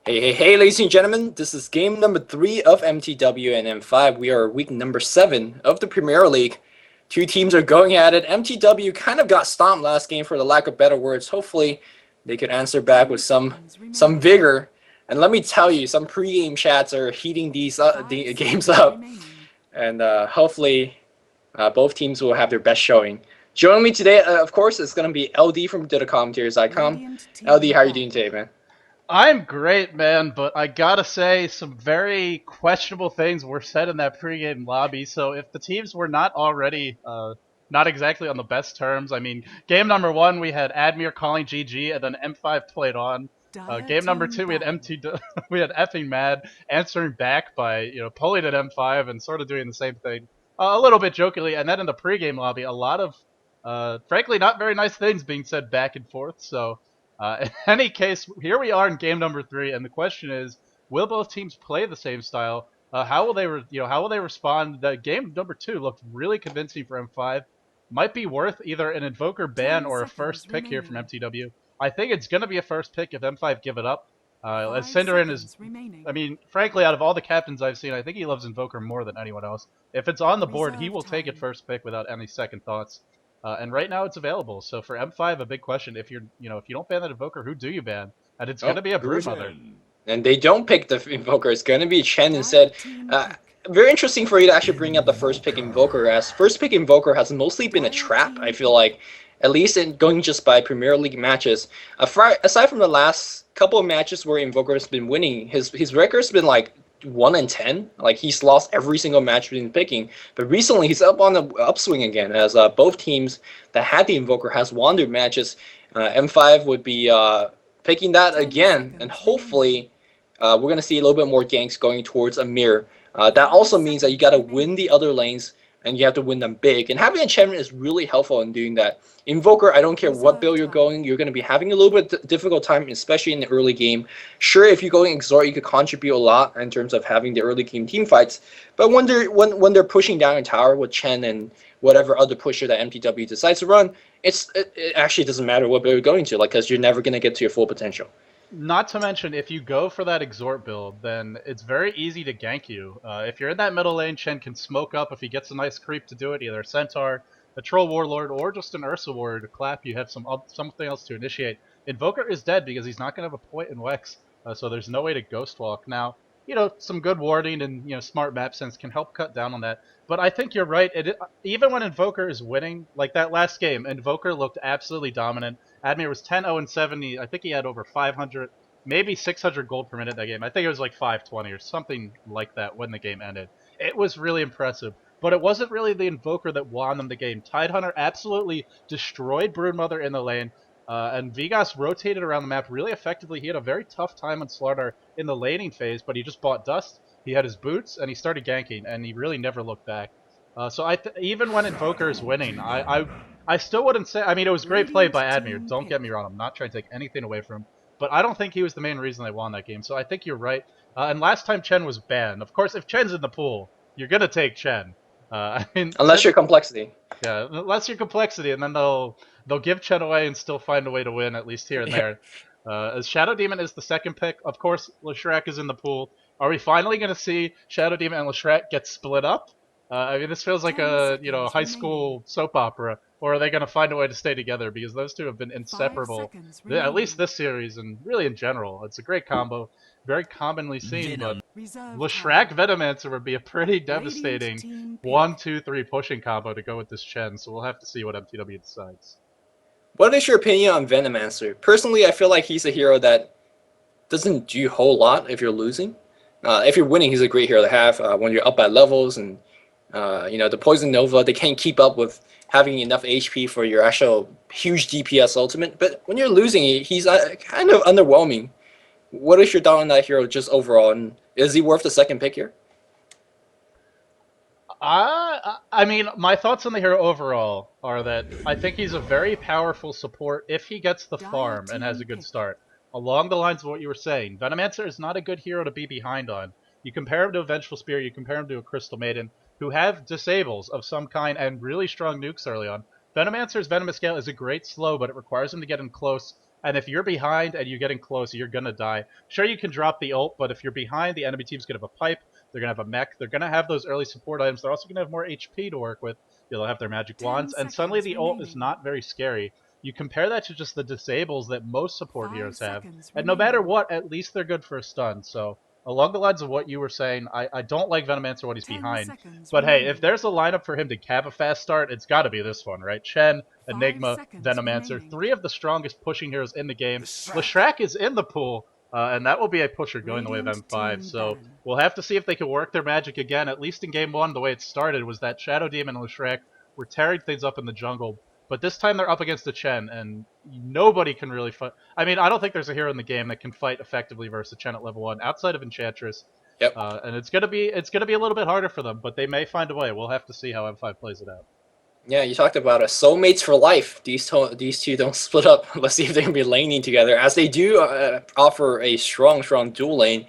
Hey, ladies and gentlemen, this is game number 3 of mTw and M5. We are week number 7 of the Premier League. Two teams are going at it. mTw kind of got stomped last game for the lack of better words. Hopefully, they could answer back with some vigor. And let me tell you, some pregame chats are heating the games up. And hopefully, both teams will have their best showing. Joining me today, of course, is going to be LD from dotacommentaries.com. LD, how are you doing today, man? I'm great, man, but I gotta say some very questionable things were said in that pregame lobby. So if the teams were not already not exactly on the best terms, I mean, game number 1 we had Admir calling GG, and then M5 played on. Game number 2 we had we had effing mad answering back by pulling at M5 and sort of doing the same thing a little bit jokingly, and then in the pregame lobby a lot of frankly not very nice things being said back and forth. So. In any case, here we are in game number 3, and the question is: will both teams play the same style? How will they, how will they respond? The game number 2 looked really convincing for M5. Might be worth either an invoker ban or a first pick here from mTw. I think it's going to be a first pick if M5 give it up. As synderen is, I mean, frankly, out of all the captains I've seen, I think he loves invoker more than anyone else. If it's on the board, he will take it first pick without any second thoughts. And right now it's available. So for M5, a big question: if if you don't ban that invoker, who do you ban? And it's going to be a broodmother. And they don't pick the invoker. It's going to be Chen instead. Very interesting for you to actually bring up the first pick invoker, as first pick invoker has mostly been a trap, I feel like, at least in going just by Premier League matches. Aside from the last couple of matches where invoker has been winning, his record's been like 1-10. Like, he's lost every single match he's been picking. But recently he's up on the upswing again, as both teams that had the invoker has won their matches. M5 would be picking that again, and hopefully we're going to see a little bit more ganks going towards Amir. That also means that you got to win the other lanes, and you have to win them big. And having a champion is really helpful in doing that. Invoker, I don't care what build you're going to be having a little bit difficult time, especially in the early game. Sure, if you're going Exhort, you could contribute a lot in terms of having the early game team fights. But when they're pushing down a tower with Chen and whatever other pusher that mTw decides to run, it actually doesn't matter what build you're going to, like, because you're never going to get to your full potential. Not to mention, if you go for that exhort build, then it's very easy to gank you. If you're in that middle lane, Chen can smoke up if he gets a nice creep to do it, either a Centaur, a Troll Warlord, or just an Ursa Warrior to clap. You have something else to initiate. Invoker is dead because he's not going to have a point in Wex, so there's no way to Ghost Walk. Now, some good warding and smart map sense can help cut down on that. But I think you're right. Even when Invoker is winning, like that last game, Invoker looked absolutely dominant. Admir was 10-0-70. I think he had over 500, maybe 600 gold per minute that game. I think it was like 520 or something like that when the game ended. It was really impressive. But it wasn't really the Invoker that won them the game. Tidehunter absolutely destroyed Broodmother in the lane. And Vigas rotated around the map really effectively. He had a very tough time on Slardar in the laning phase, but he just bought Dust. He had his boots, and he started ganking, and he really never looked back. So even when Invoker is winning, I still wouldn't say... I mean, it was great play by Admir. Don't get me wrong. I'm not trying to take anything away from him. But I don't think he was the main reason they won that game. So I think you're right. And last time Chen was banned. Of course, if Chen's in the pool, you're going to take Chen. I mean, unless you're complexity. Yeah, unless you're complexity, and then they'll give Chen away and still find a way to win, at least here and there. As Shadow Demon is the second pick, of course, leshrac is in the pool. Are we finally going to see Shadow Demon and leshrac get split up? I mean, this feels like a high school soap opera. Or are they going to find a way to stay together? Because those two have been inseparable, at least this series, and really in general. It's a great combo, very commonly seen, but leshrac Venomancer would be a pretty devastating 1-2-3 pushing combo to go with this Chen, so we'll have to see what mTw decides. What is your opinion on Venomancer? Personally, I feel like he's a hero that doesn't do a whole lot if you're losing. If you're winning, he's a great hero to have when you're up by levels, and the Poison Nova, they can't keep up with having enough HP for your actual huge DPS ultimate. But when you're losing, he's kind of underwhelming. What is your thought on that hero just overall, and is he worth the second pick here? I mean, my thoughts on the hero overall are that I think he's a very powerful support if he gets the farm and has a good start. Along the lines of what you were saying, Venomancer is not a good hero to be behind on. You compare him to a Vengeful Spear, you compare him to a Crystal Maiden, who have disables of some kind and really strong nukes early on. Venomancer's Venomous Scale is a great slow, but it requires him to get in close And if you're behind and you're getting close, you're gonna die. Sure, you can drop the ult, but if you're behind, the enemy team's gonna have a pipe. They're gonna have a mech. They're gonna have those early support items. They're also gonna have more HP to work with. They'll have their magic 10 wands, and suddenly seconds the ult is remaining. not very scary. You compare that to just the disables that most support 5 heroes have, seconds and no matter remaining. what, at least they're good for a stun. So along the lines of what you were saying, I don't like Venomancer when he's 10 behind. seconds But hey, if remaining. there's a lineup for him to have a fast start, it's got to be this one, right? Chen, 5 Enigma, seconds Venomancer, remaining. 3 of the strongest pushing heroes in the game. leshrac. leshrac is in the pool, and that will be a pusher going the way of Radiant M5. team So ban. we'll have to see if they can work their magic again. At least in game 1, the way it started was that Shadow Demon and leshrac were tearing things up in the jungle. But this time they're up against the Chen, and nobody can really fight. I mean, I don't think there's a hero in the game that can fight effectively versus a Chen at level 1 outside of Enchantress. Yep. And it's gonna be a little bit harder for them, but they may find a way. We'll have to see how M5 plays it out. Yeah, you talked about it. Soulmates for life. These two don't split up. Let's see if they can be laning together, as they do offer a strong dual lane.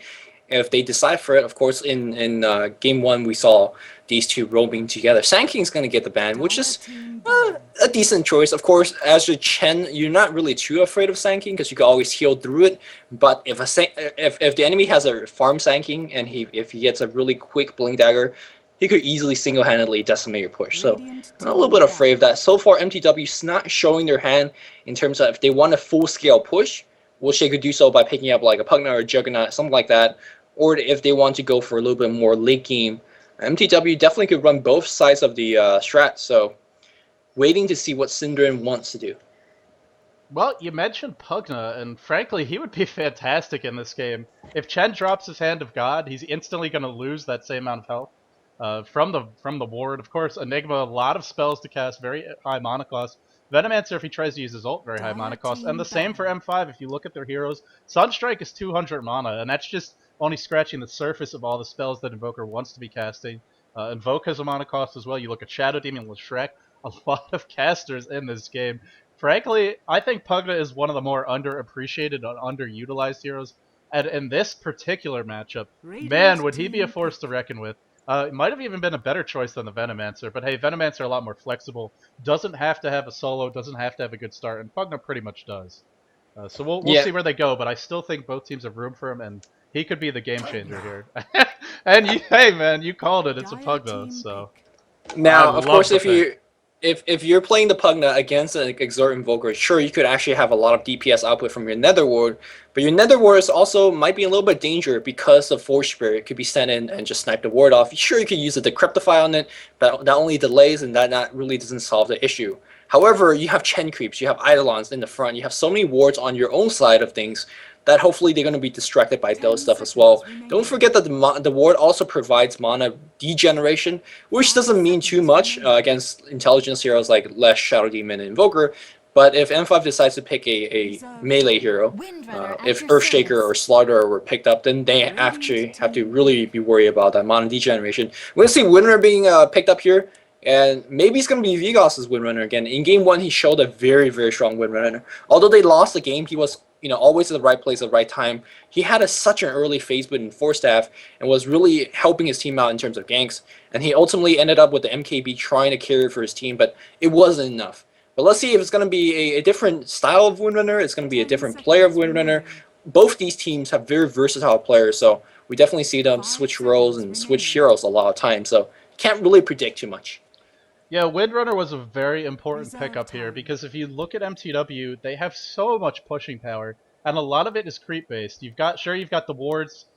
If they decide for it, of course, in game one we saw these two roaming together. Sand King's gonna get the ban, which Dota is team ban. a decent choice. Of course, as a Chen, you're not really too afraid of Sand King because you can always heal through it. But if the enemy has a farm Sand King and if he gets a really quick blink dagger, he could easily single-handedly decimate your push. So Radiant I'm a little team bit afraid of ban. that. So far, mTw's not showing their hand in terms of if they want a full-scale push, which they could do so by picking up like a Pugna or a Juggernaut, something like that, or if they want to go for a little bit more late game. mTw definitely could run both sides of the strat, so waiting to see what synderen wants to do. Well, you mentioned Pugna, and frankly, he would be fantastic in this game. If Chen drops his Hand of God, he's instantly going to lose that same amount of health from the ward. Of course, Enigma, a lot of spells to cast, very high mana cost. Venomancer, if he tries to use his ult, very high mana Dota cost. And team the same for ban. M5 if you look at their heroes. Sunstrike is 200 mana, and that's just only scratching the surface of all the spells that Invoker wants to be casting. Invoke has a mana cost as well. You look at Shadow Demon, leshrac, a lot of casters in this game. Frankly, I think Pugna is one of the more underappreciated and underutilized heroes. And in this particular matchup, man, Radiant would he be a team force to pick. reckon with. It might have even been a better choice than the Venomancer, but hey, Venomancer a lot more flexible. Doesn't have to have a solo, doesn't have to have a good start, and Pugna pretty much does. So we'll Yeah, see where they go, but I still think both teams have room for him, and he could be the game changer here. And hey man, you called it. It's a Dire Pugna, team so pick. I now, of love course, the pick. if you're playing the Pugna against an Exort Invoker, sure, you could actually have a lot of DPS output from your Nether Ward, but your Nether Ward is also might be in a little bit of danger because the Force Spirit could be sent in and just snipe the ward off. Sure, you could use a Decryptify on it, but that only delays and that not really doesn't solve the issue. However, you have Chen creeps, you have Eidolons in the front, you have so many wards on your own side of things that hopefully they're going to be distracted by those 10 stuff as well. seconds Don't remaining. forget that the ward also provides mana degeneration, which 5 doesn't mean too seconds much remaining. against intelligence heroes like Lesh, Shadow Demon, and Invoker. But if M5 decides to pick a Reserve melee time. hero, Windrunner at if your Earthshaker or service. Slaughterer were picked up, then they Radiant actually have to team really pick. be worried about that mana degeneration. We're going to see Windrunner being picked up here, and maybe it's going to be Vigos's Windrunner again. In game one, he showed a very, very strong Windrunner. Although they lost the game, he was always at the right place at the right time. He had such an early phase with Force Staff and was really helping his team out in terms of ganks. And he ultimately ended up with the MKB trying to carry for his team, but it wasn't enough. But let's see if it's going to be a different style of Windrunner. It's going to be a 10 different player of seconds Windrunner. remaining. Both these teams have very versatile players, so we definitely see them 5 switch roles seconds and switch remaining. heroes a lot of times. So can't really predict too much. Yeah, Windrunner was a very important Reserve pickup here time. because if you look at mTw, they have so much pushing power, and a lot of it is creep based. You've got the wards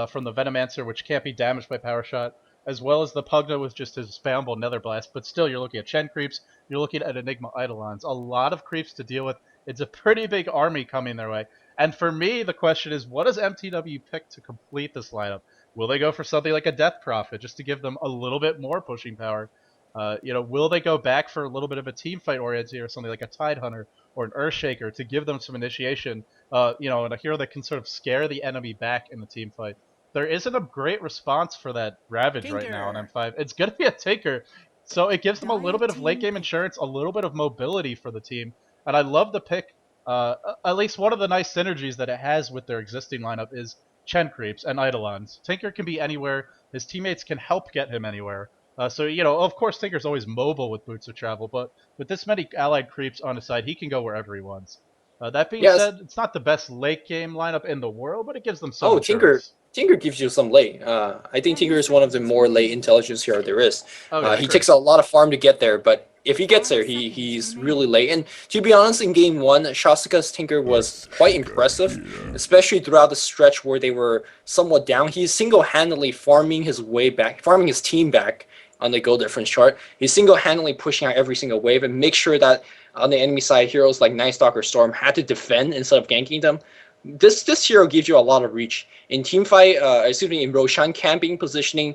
from the Venomancer, which can't be damaged by Power Shot, as well as the Pugna with just his spammable Nether Blast. But still, you're looking at Chen creeps, you're looking at Enigma Eidolons, a lot of creeps to deal with. It's a pretty big army coming their way. And for me, the question is, what does mTw pick to complete this lineup? Will they go for something like a Death Prophet just to give them a little bit more pushing power? Will they go back for a little bit of a team fight oriented or something like a Tide Hunter or an Earthshaker to give them some initiation? And a hero that can sort of scare the enemy back in the team fight. There isn't a great response for that Ravage right now on Tinker. M5. It's going to be a Tinker, so it gives them a Dire little bit of late team game pick. insurance, a little bit of mobility for the team, and I love the pick. At least one of the nice synergies that it has with their existing lineup is Chen creeps and Eidolons. Tinker can be anywhere. His teammates can help get him anywhere. Of course, Tinker's always mobile with Boots of Travel, but with this many allied creeps on his side, he can go wherever he wants. That being Yes. said, it's not the best late game lineup in the world, but it gives them some Oh, Tinker. insurance. Tinker gives you some late. I think Tinker is one of the more late intelligence hero there is. Oh yeah, I He agree. takes a lot of farm to get there, but if he gets there, he's really late. And to be honest, in game one, Shasuka's Tinker was quite impressive, especially throughout the stretch where they were somewhat down. He's single-handedly farming his way back, farming his team back on the goal difference chart. He's single-handedly pushing out every single wave and make sure that on the enemy side, heroes like Night Stalker Storm had to defend instead of ganking them. This hero gives you a lot of reach in team fight. In Roshan camping positioning,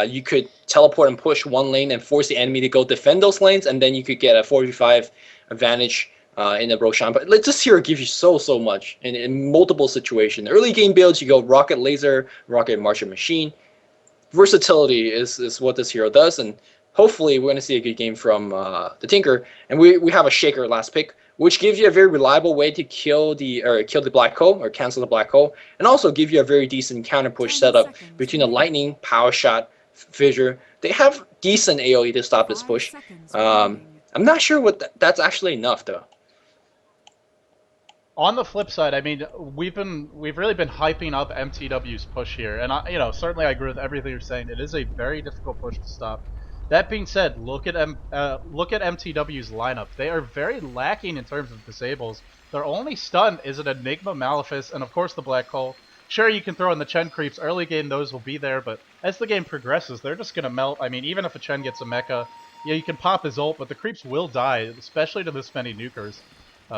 you could teleport and push one lane and force the enemy to go defend those lanes, and then you could get a 4v5 advantage in the Roshan. But this hero gives you so much in multiple situations. Early game builds, you go rocket laser, rocket martial machine. Versatility is what this hero does, and hopefully we're going to see a good game from the Tinker. And we have a Shaker last pick, which gives you a very reliable way to kill the black hole or cancel the black hole, and also give you a very decent counter push setup between the lightning, power shot, fissure. They have decent AoE to stop this push. I'm not sure what that's actually enough though. On the flip side, I mean, we've really been hyping up mTw's push here, and certainly I agree with everything you're saying. It is a very difficult push to stop. That being said, look at mTw's lineup. They are very lacking in terms of disables. Their only stun is an Enigma, Malefice, and of course the Black Hole. Sure, you can throw in the Chen creeps. Early game, those will be there, but as the game progresses, they're just gonna melt. I mean, even if a Chen gets a mecha, yeah, you can pop his ult, but the creeps will die, especially to this many nukers.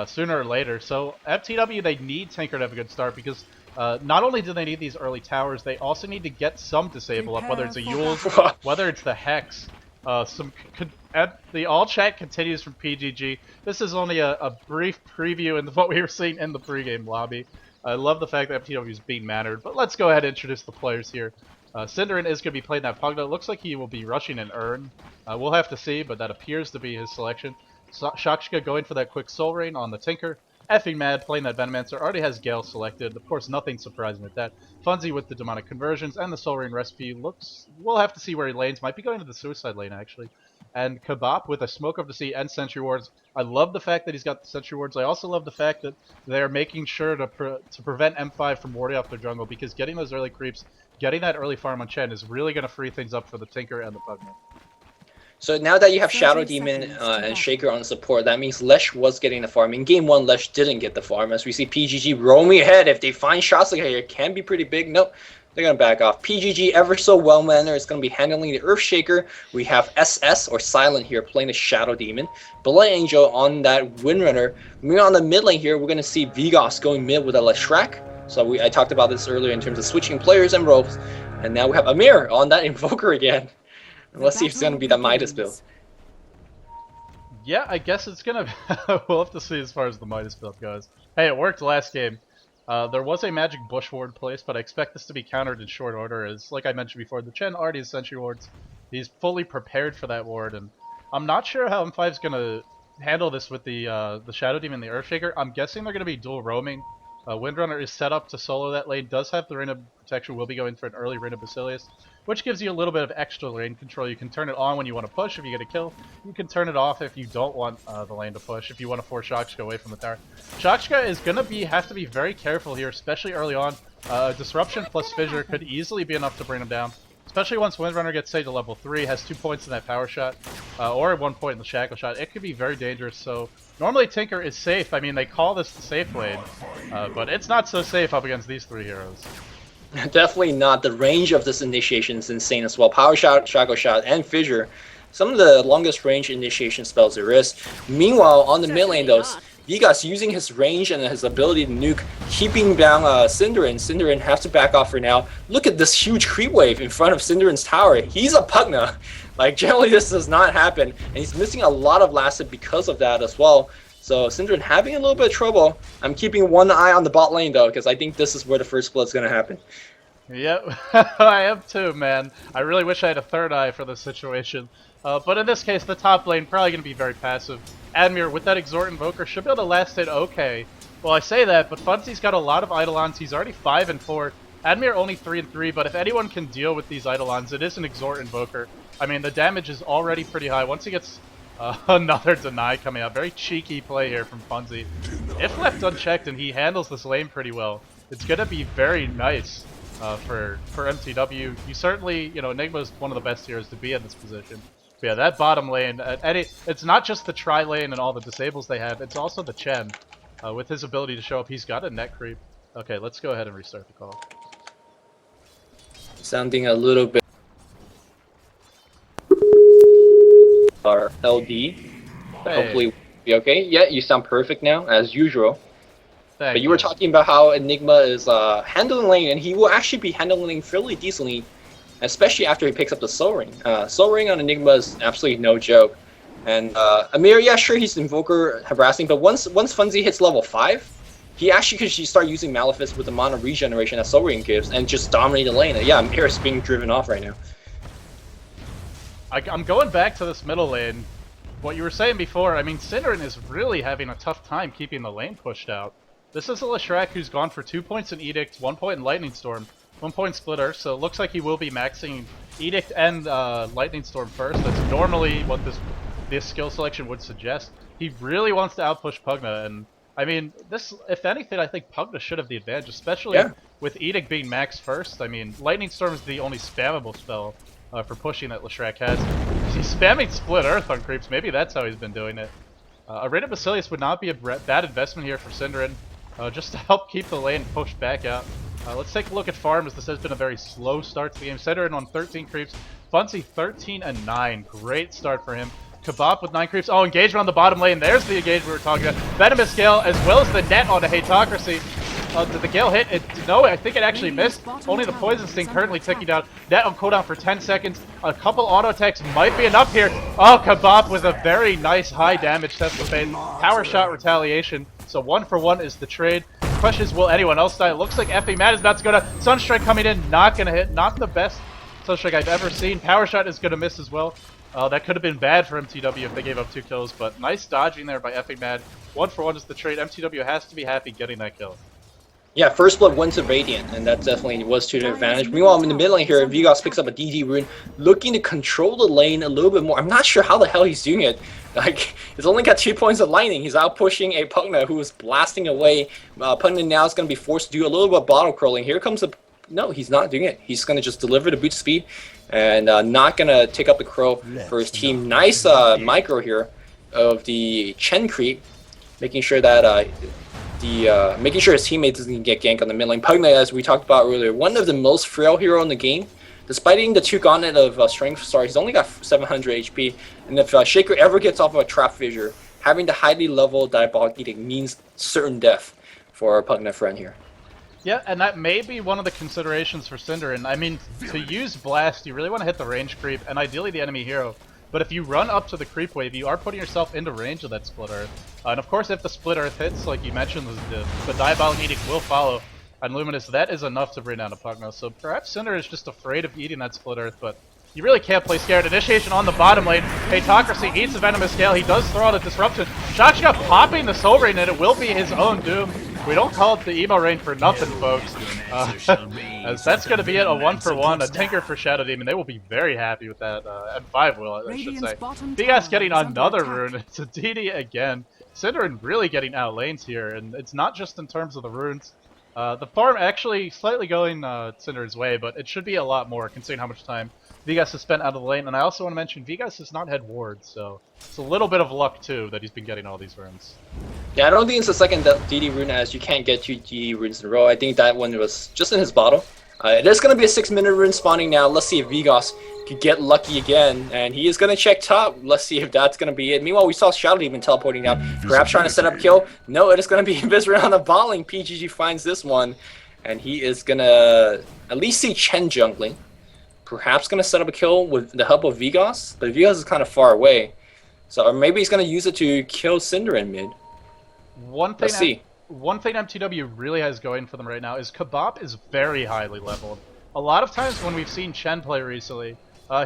Sooner or later. So mTw, they need Tinker to have a good start because not only do they need these early towers, they also need to get some disable up, whether it's a Yules, whether it's the Hex. The all chat continues from PGG. This is only a brief preview into what we were seeing in the pregame lobby. I love the fact that mTw is being mannered, but let's go ahead and introduce the players here. Synderen is going to be playing that Pugna. It looks like he will be rushing an Urn. We'll have to see, but that appears to be his selection. Shoutcast going for that quick Soul Rain on the Tinker. Effing Mad playing that Venomancer. Already has Gale selected. Of course, nothing surprising with that. Funzy with the Demonic Conversions and the Soul Rain recipe. We'll have to see where he lanes. Might be going to the Suicide lane, actually. And Kabop with a Smoke of the Sea and Sentry Wards. I love the fact that he's got the Sentry Wards. I also love the fact that they're making sure to prevent M5 from warding off their jungle, because getting those early creeps, getting that early farm on Chen is really going to free things up for the Tinker and the Pugna. So now that you have Shadow Demon and Shaker on support, that means Lesh was getting the farm. In game one, Lesh didn't get the farm. As we see PGG roaming ahead. If they find shots like here, it can be pretty big. Nope, they're going to back off. PGG, ever so well mannered, is going to be handling the Earthshaker. We have SS, or Silent here, playing the Shadow Demon. Blood Angel on that Windrunner. Moving on the mid lane here, we're going to see Vigos going mid with a leshrac. So I talked about this earlier in terms of switching players and ropes. And now we have Amir on that Invoker again. Let's see if it's going to be the Midas build. Yeah, I guess it's going to... we'll have to see as far as the Midas build goes. Hey, it worked last game. There was a magic bush ward placed, but I expect this to be countered in short order, as, like I mentioned before, the Chen already has Sentry Wards. He's fully prepared for that ward, and I'm not sure how M5 is going to handle this with the Shadow Demon and the Earthshaker. I'm guessing they're going to be dual roaming. Windrunner is set up to solo that lane, does have the Ring of Protection, will be going for an early Ring of Basilius, which gives you a little bit of extra lane control. You can turn it on when you want to push if you get a kill. You can turn it off if you don't want the lane to push, if you want to force Shoutcast away from the tower. Shoutcast is going to have to be very careful here, especially early on. Disruption plus Fissure could easily be enough to bring him down, especially once Windrunner gets, say, to level 3, has 2 points in that power shot, or 1 point in the shackle shot. It could be very dangerous, so normally Tinker is safe. I mean, they call this the safe lane, but it's not so safe up against these three heroes. Definitely not. The range of this initiation is insane as well. Power shot, shackle shot, and fissure. Some of the longest range initiation spells there is. Meanwhile, on the mid lane though, Vigos using his range and his ability to nuke, keeping down Synderen. Synderen has to back off for now. Look at this huge creep wave in front of Synderen's tower. He's a pugna. Like, generally this does not happen, and he's missing a lot of lasted because of that as well. So Synderen having a little bit of trouble. I'm keeping one eye on the bot lane though, because I think this is where the first blood's gonna happen. Yep, I am too, man. I really wish I had a third eye for this situation. But in this case, the top lane probably going to be very passive. Admir, with that Exhort Invoker, should be able to last it okay. Well, I say that, but Funzy's got a lot of Eidolons. He's already 5 and 4. Admir only 3 and 3, but if anyone can deal with these Eidolons, it is an Exhort Invoker. I mean, the damage is already pretty high. Once he gets Another deny coming out. Very cheeky play here from Funzy. If left unchecked and he handles this lane pretty well, it's going to be very nice for mTw. You certainly, you know, Enigma is one of the best heroes to be in this position. But yeah, that bottom lane, it's not just the tri lane and all the disables they have, it's also the Chen. With his ability to show up, he's got a net creep. Okay, let's go ahead and restart the call. Sounding a little bit our LD. Hey. Hopefully be okay. Yeah, you sound perfect now, as usual. But you were you. talking about how Enigma is handling lane, and he will actually be handling lane fairly decently, especially after he picks up the Soul Ring. Soul Ring on Enigma is absolutely no joke. And Amir, yeah, sure, he's Invoker harassing, but once Funzy hits level 5, he actually could start using Malefice with the amount of regeneration that Soul Ring gives and just dominate the lane. And yeah, Amir is being driven off right now. I'm going back to this middle lane. What you were saying before, I mean, synderen is really having a tough time keeping the lane pushed out. This is a leshrac who's gone for 2 points in Edict, 1 point in Lightning Storm, 1 point Splitter, so it looks like he will be maxing Edict and Lightning Storm first. That's normally what this skill selection would suggest. He really wants to outpush Pugna, and I mean, this, if anything, I think Pugna should have the advantage, especially with Edict being maxed first. I mean, Lightning Storm is the only spammable spell for pushing that leshrac has. He's spamming Split Earth on creeps, maybe that's how he's been doing it. Arena Basilius would not be a bad investment here for synderen, just to help keep the lane pushed back out. Let's take a look at farm, as this has been a very slow start to the game. synderen on 13 creeps, Funzy 13 and 9, great start for him. Kebab with 9 creeps. Oh, engagement on the bottom lane. There's the engagement we were talking about. Venomous Gale, as well as the net on the Hatocracy. Did the Gale hit? No, I think it actually missed. Only the Poison Sting currently ticking down. Net on cooldown for 10 seconds. A couple auto attacks might be enough here. Oh, Kebab with a very nice high damage test of fate. Power shot retaliation. So 1 for 1 is the trade. The question is, will anyone else die? It looks like FA Mad is about to go down. Sunstrike coming in, not going to hit. Not the best Sunstrike I've ever seen. Power shot is going to miss as well. That could have been bad for mTw if they gave up 2 kills, but nice dodging there by FA Mad. 1 for 1 is the trade. mTw has to be happy getting that kill. Yeah, first blood went to Radiant, and that definitely was to their advantage. Meanwhile, in the mid lane here, Vigos picks up a DD rune, looking to control the lane a little bit more. I'm not sure how the hell he's doing it. Like, he's only got 2 points of lightning. He's out pushing a Pugna who is blasting away. Pugna now is going to be forced to do a little bit of bottle crawling. Here comes the... No, he's not doing it. He's going to just deliver the boot speed and not going to take up the crow for his team. Nice micro here of the Chen creep, making sure that making sure his teammate doesn't get ganked on the mid lane. Pugna, as we talked about earlier, one of the most frail hero in the game. Despite eating the 2 gauntlet of Strength Star, he's only got 700 HP. And if Shaker ever gets off of a Trap Fissure, having the highly level Diabolic Edict means certain death for our Pugna friend here. Yeah, and that may be one of the considerations for synderen. I mean, to use Blast, you really want to hit the range creep, and ideally the enemy hero. But if you run up to the creep wave, you are putting yourself into range of that Split Earth. And of course, if the Split Earth hits, like you mentioned, the Diabolic Edict will follow. And Luminous, that is enough to bring down a Pugna. So perhaps synderen is just afraid of eating that Split Earth, but you really can't play scared. Initiation on the bottom lane. Hatocracy eats a Venomous Gale. He does throw out a Disruption. Shoutcast popping the Soul Ring, and it will be his own doom. We don't call it the emo rain for nothing, folks. As that's going to be it, a 1 for 1, a Tinker for Shadow Demon. They will be very happy with that, and 5 will, I should say. Vigos getting another rune. It's a DD again. synderen really getting outlanes here, and it's not just in terms of the runes. The farm actually slightly going synderen's way, but it should be a lot more considering how much time Vigos has spent out of the lane. And I also want to mention, Vigos has not had wards, so it's a little bit of luck too that he's been getting all these runes. Yeah, I don't think it's the second DD rune, as you can't get 2 DD runes in a row. I think that one was just in his bottle. It is going to be a 6-minute rune spawning now. Let's see if Vigos could get lucky again, and he is going to check top. Let's see if that's going to be it. Meanwhile, we saw Shadow Demon teleporting down, perhaps trying to set up kill. No, it is going to be Invis on the bot lane. PGG finds this one, and he is going to at least see Chen jungling. Perhaps going to set up a kill with the help of Vigos, but Vigos is kind of far away. So, or maybe he's going to use it to kill synderen mid. Let's see. One thing mTw really has going for them right now is Kebab is very highly leveled. A lot of times when we've seen Chen play recently,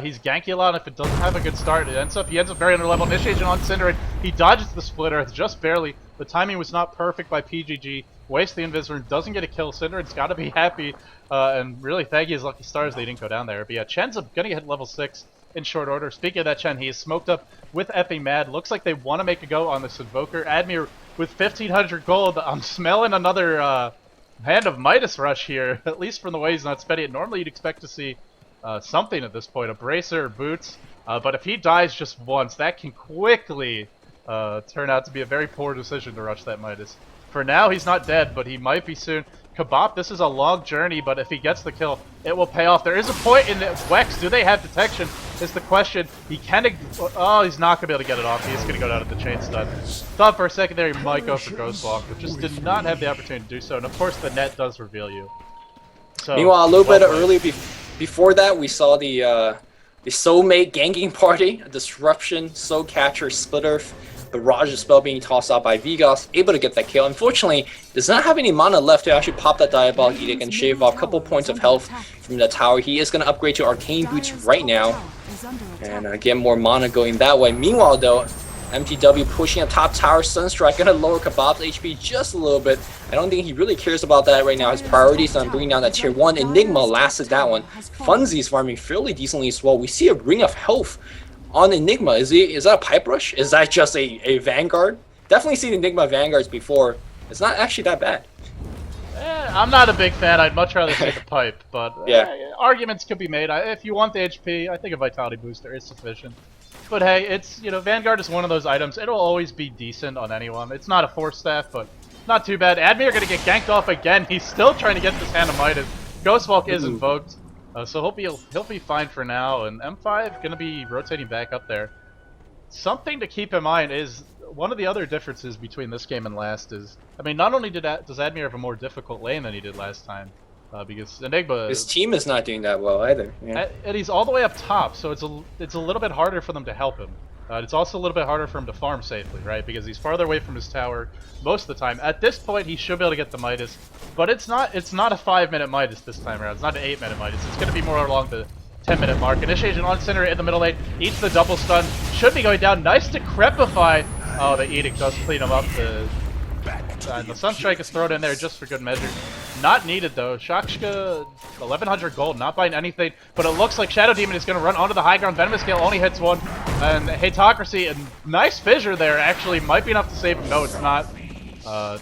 he's ganky a lot, and if it doesn't have a good start, he ends up very underleveled. Initiation on synderen, he dodges the Split Earth just barely. The timing was not perfect by PGG. Wastes the Invis, doesn't get a kill. Synderen's got to be happy, and really thank his lucky stars they didn't go down there. But yeah, Chen's gonna hit level 6. in short order. Speaking of that Chen, he is smoked up with effing mad. Looks like they want to make a go on this invoker. Admir with 1,500 gold. I'm smelling another hand of Midas rush here, at least from the way he's not spending it. Normally you'd expect to see something at this point, a bracer or boots. But if he dies just once, that can quickly turn out to be a very poor decision to rush that Midas. For now, he's not dead, but he might be soon. Kabop, this is a long journey, but if he gets the kill, it will pay off. There is a point in Wex. Do they have detection? Is the question. He can. Oh, he's not going to be able to get it off. He's going to go down at the chain stun. Thought for a second there he might go for Ghost Walk, but just did not have the opportunity to do so. And of course, the net does reveal you. So, meanwhile, a little bit earlier before that, we saw the soulmate ganking party, a disruption, soul catcher, splitter. Barrage spell being tossed out by Vigos, able to get that kill. Unfortunately, does not have any mana left to actually pop that Diabolic Edict and shave off a couple points of health from the tower. He is going to upgrade to Arcane Boots right now and get more mana going that way. Meanwhile, though, mTw pushing up top tower. Sunstrike going to lower Kabob's HP just a little bit. I don't think he really cares about that right now. His priorities on bringing down that tier 1. Enigma lasted that one. Funzy's farming fairly decently as well. We see a Ring of Health on Enigma. Is that a pipe rush? Is that just a Vanguard? Definitely seen Enigma Vanguards before. It's not actually that bad. I'm not a big fan. I'd much rather take a pipe, but yeah, arguments could be made. If you want the HP, I think a Vitality Booster is sufficient. But hey, it's, Vanguard is one of those items. It'll always be decent on anyone. It's not a Force Staff, but not too bad. Admir gonna get ganked off again. He's still trying to get this Hand of Midas. Ghostwalk is invoked. So he'll be fine for now, and M5 gonna be rotating back up there. Something to keep in mind is one of the other differences between this game and last is, I mean, not only does Admir have a more difficult lane than he did last time, because Enigma, his team is not doing that well either. Yeah. And he's all the way up top, so it's a little bit harder for them to help him. It's also a little bit harder for him to farm safely, right? Because he's farther away from his tower most of the time. At this point, he should be able to get the Midas, but it's not a 5-minute Midas this time around. It's not an 8-minute Midas. It's going to be more along the 10-minute mark. Initiation on center in the middle lane, eats the double stun, should be going down. Nice to Decrepify. Oh, the Edict does clean him up. The Sunstrike is thrown in there just for good measure. Not needed though. Shakshka, 1100 gold, not buying anything, but it looks like Shadow Demon is going to run onto the high ground. Venomous Gale only hits one, and Hatocracy, a nice fissure there actually might be enough to save him. No, it's not,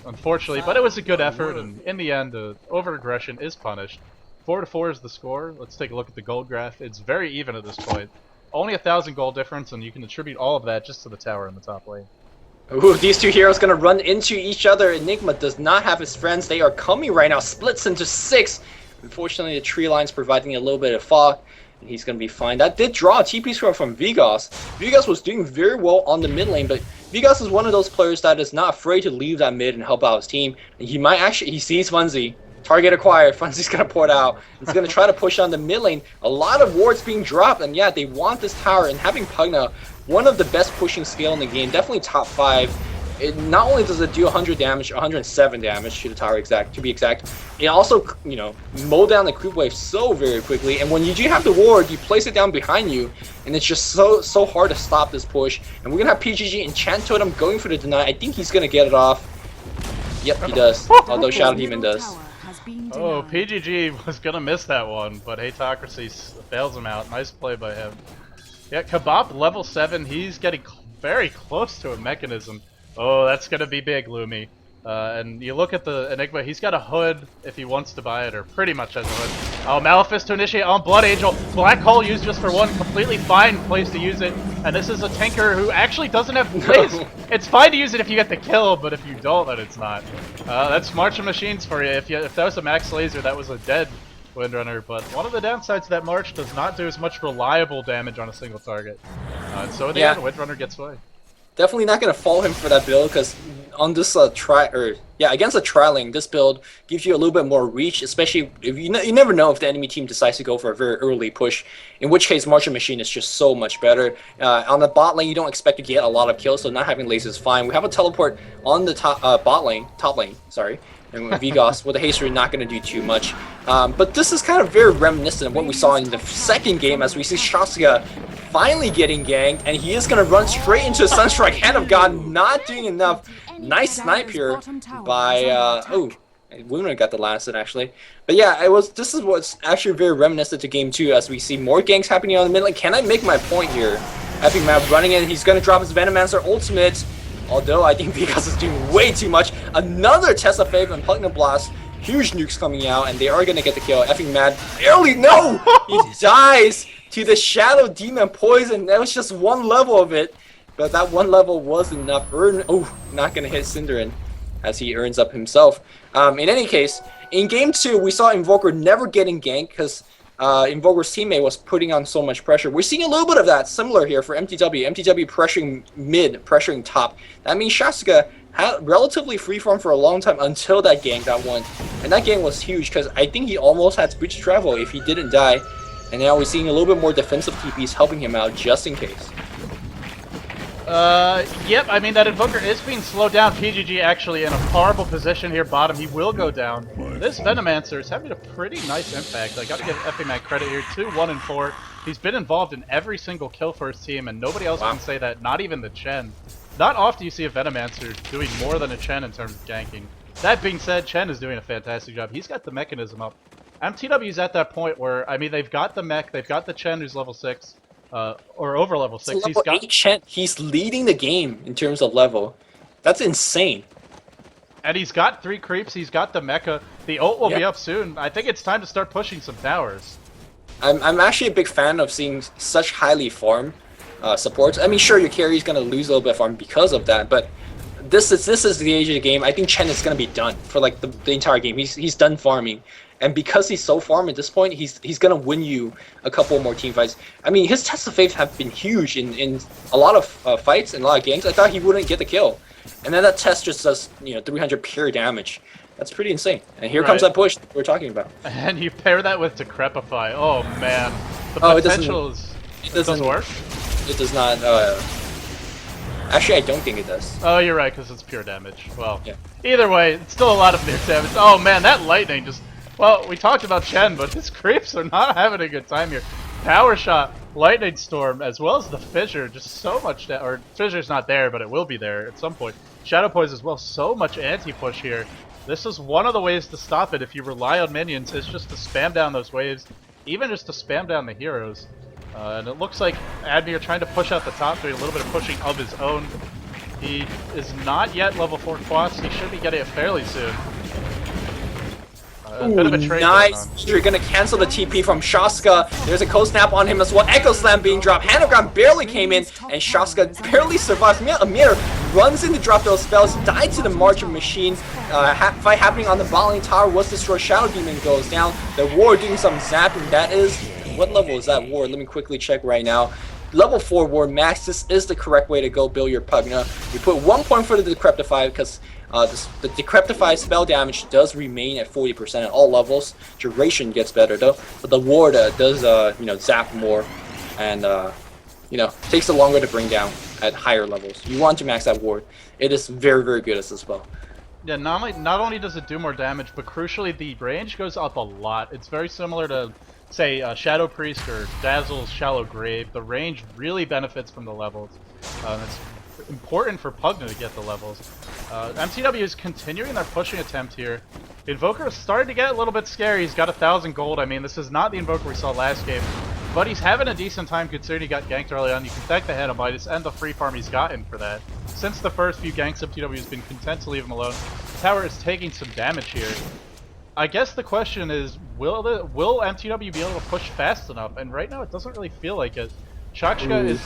unfortunately, but it was a good effort, and in the end, over-aggression is punished. 4-4 is the score. Let's take a look at the gold graph. It's very even at this point. Only 1,000 gold difference, and you can attribute all of that just to the tower in the top lane. Ooh, these two heroes gonna run into each other. Enigma does not have his friends. They are coming right now. Splits into 6. Unfortunately, the tree line's providing a little bit of fog, and he's gonna be fine. That did draw a TP score from Vigos. Vigos was doing very well on the mid lane, but Vigos is one of those players that is not afraid to leave that mid and help out his team. And he sees Funzy. Target acquired. Funzy's gonna port out. He's gonna try to push on the mid lane. A lot of wards being dropped, and yeah, they want this tower. And having Pugna, one of the best pushing skill in the game, definitely top 5. It not only does it do 100 damage, 107 damage to the tower to be exact, it also, mow down the creep wave so very quickly. And when you do have the ward, you place it down behind you, and it's just so hard to stop this push. And we're gonna have PGG Enchant Totem going for the deny. I think he's gonna get it off. Yep, he does. Although Shadow Demon does. Oh, PGG was gonna miss that one, but Hatocracy fails him out. Nice play by him. Yeah, Kabop level 7. He's getting very close to a mechanism. Oh, that's gonna be big, Lumi. And you look at the Enigma, he's got a hood if he wants to buy it, or pretty much has a hood. Oh, Malefice to initiate on Blood Angel. Black Hole used just for one, completely fine place to use it. And this is a tanker who actually doesn't have plays. It's fine to use it if you get the kill, but if you don't, then it's not. That's March of Machines for you. If that was a max laser, that was a dead Windrunner. But one of the downsides to that March does not do as much reliable damage on a single target. So in the end, Windrunner gets away. Definitely not going to fault him for that build, because on this against a tri-lane, this build gives you a little bit more reach, especially if you never know if the enemy team decides to go for a very early push, in which case Martian Machine is just so much better. On the bot lane, you don't expect to get a lot of kills, so not having lasers is fine. We have a teleport on the top lane, sorry. And Vigos with a haste rune not going to do too much. But this is kind of very reminiscent of what we saw in the second game, as we see Shasga finally getting ganked, and he is going to run straight into a Sunstrike. Hand of God not doing enough. Nice snipe here by, Windrunner got the last hit actually. But yeah, it was. This is what's actually very reminiscent to game 2 as we see more ganks happening on the mid lane. Can I make my point here? Epic Map running in. He's gonna drop his venomancer ultimate. Although I think Vegas is doing way too much. Another Test of Fate and Pugna Blast. Huge nukes coming out, and they are gonna get the kill. Effing Mad barely he dies to the Shadow Demon Poison. That was just one level of it, but that one level was enough. Not gonna hit synderen as he earns up himself. In any case, in game 2, we saw Invoker never getting ganked because Invoker's teammate was putting on so much pressure. We're seeing a little bit of that similar here for mTw. mTw pressuring mid, pressuring top. That means Shasuka had relatively free farm for a long time until that gank that one. And that gank was huge because I think he almost had speech travel if he didn't die. And now we're seeing a little bit more defensive TPs helping him out just in case. Yep, I mean, that Invoker is being slowed down. PGG actually in a horrible position here bottom. He will go down. This Venomancer is having a pretty nice impact. I gotta give FAMAC credit here. 2, 1, and 4. He's been involved in every single kill for his team, and nobody else can say that, not even the Chen. Not often you see a Venomancer doing more than a Chen in terms of ganking. That being said, Chen is doing a fantastic job. He's got the mechanism up. mTw's at that point where, I mean, they've got the mech, they've got the Chen who's level 6. Or over level 6. Level 8 Chen, he's leading the game in terms of level. That's insane. And he's got 3 creeps, he's got the mecha. The ult will be up soon. I think it's time to start pushing some towers. I'm actually a big fan of seeing such highly farm supports. I mean, sure, your carry's going to lose a little bit of farm because of that, but this is the age of the game. I think Chen is going to be done for like the entire game. He's done farming. And because he's so farm at this point, he's gonna win you a couple more team fights. I mean, his tests of faith have been huge in a lot of fights and a lot of games. I thought he wouldn't get the kill, and then that test just does 300 pure damage. That's pretty insane. And here comes that push we're talking about. And you pair that with Decrepify. Oh man, the potential it doesn't work. It does not. Actually, I don't think it does. Oh, you're right, because it's pure damage. Well, either way, it's still a lot of nuke damage. Oh man, that lightning just. Well, we talked about Chen, but his creeps are not having a good time here. Power Shot, Lightning Storm, as well as the Fissure, just so much or Fissure's not there, but it will be there at some point. Shadow Poise as well, so much anti-push here. This is one of the ways to stop it if you rely on minions, is just to spam down those waves, even just to spam down the heroes. And it looks like Admir trying to push out the top, doing a little bit of pushing of his own. He is not yet level 4 quads, he should be getting it fairly soon. Nice. You're gonna cancel the TP from Shaska. There's a cold snap on him as well. Echo Slam being dropped. Hand of Ground barely came in, and Shaska barely survives. Amir runs in to drop those spells, died to the Marching Machine. Fight happening on the bottom tower was destroyed. Shadow Demon goes down. The Ward doing some zapping. That is, what level is that Ward? Let me quickly check right now. Level 4 Ward Max. This is the correct way to go build your Pugna. You put 1 point for the Decrepify because the Decrepify spell damage does remain at 40% at all levels. Duration gets better though, but the Ward does zap more and takes it longer to bring down at higher levels. You want to max that Ward. It is very, very good as a spell. Yeah, not only does it do more damage, but crucially the range goes up a lot. It's very similar to, say, Shadow Priest or Dazzle's Shallow Grave. The range really benefits from the levels. It's important for Pugna to get the levels. mTw is continuing their pushing attempt here. Invoker is starting to get a little bit scary. He's got 1,000 gold. I mean, this is not the Invoker we saw last game, but he's having a decent time considering he got ganked early on. You can thank the hand of Midas and the free farm he's gotten for that. Since the first few ganks, mTw has been content to leave him alone. Tower is taking some damage here. I guess the question is, will mTw be able to push fast enough? And right now, it doesn't really feel like it. Chakshka is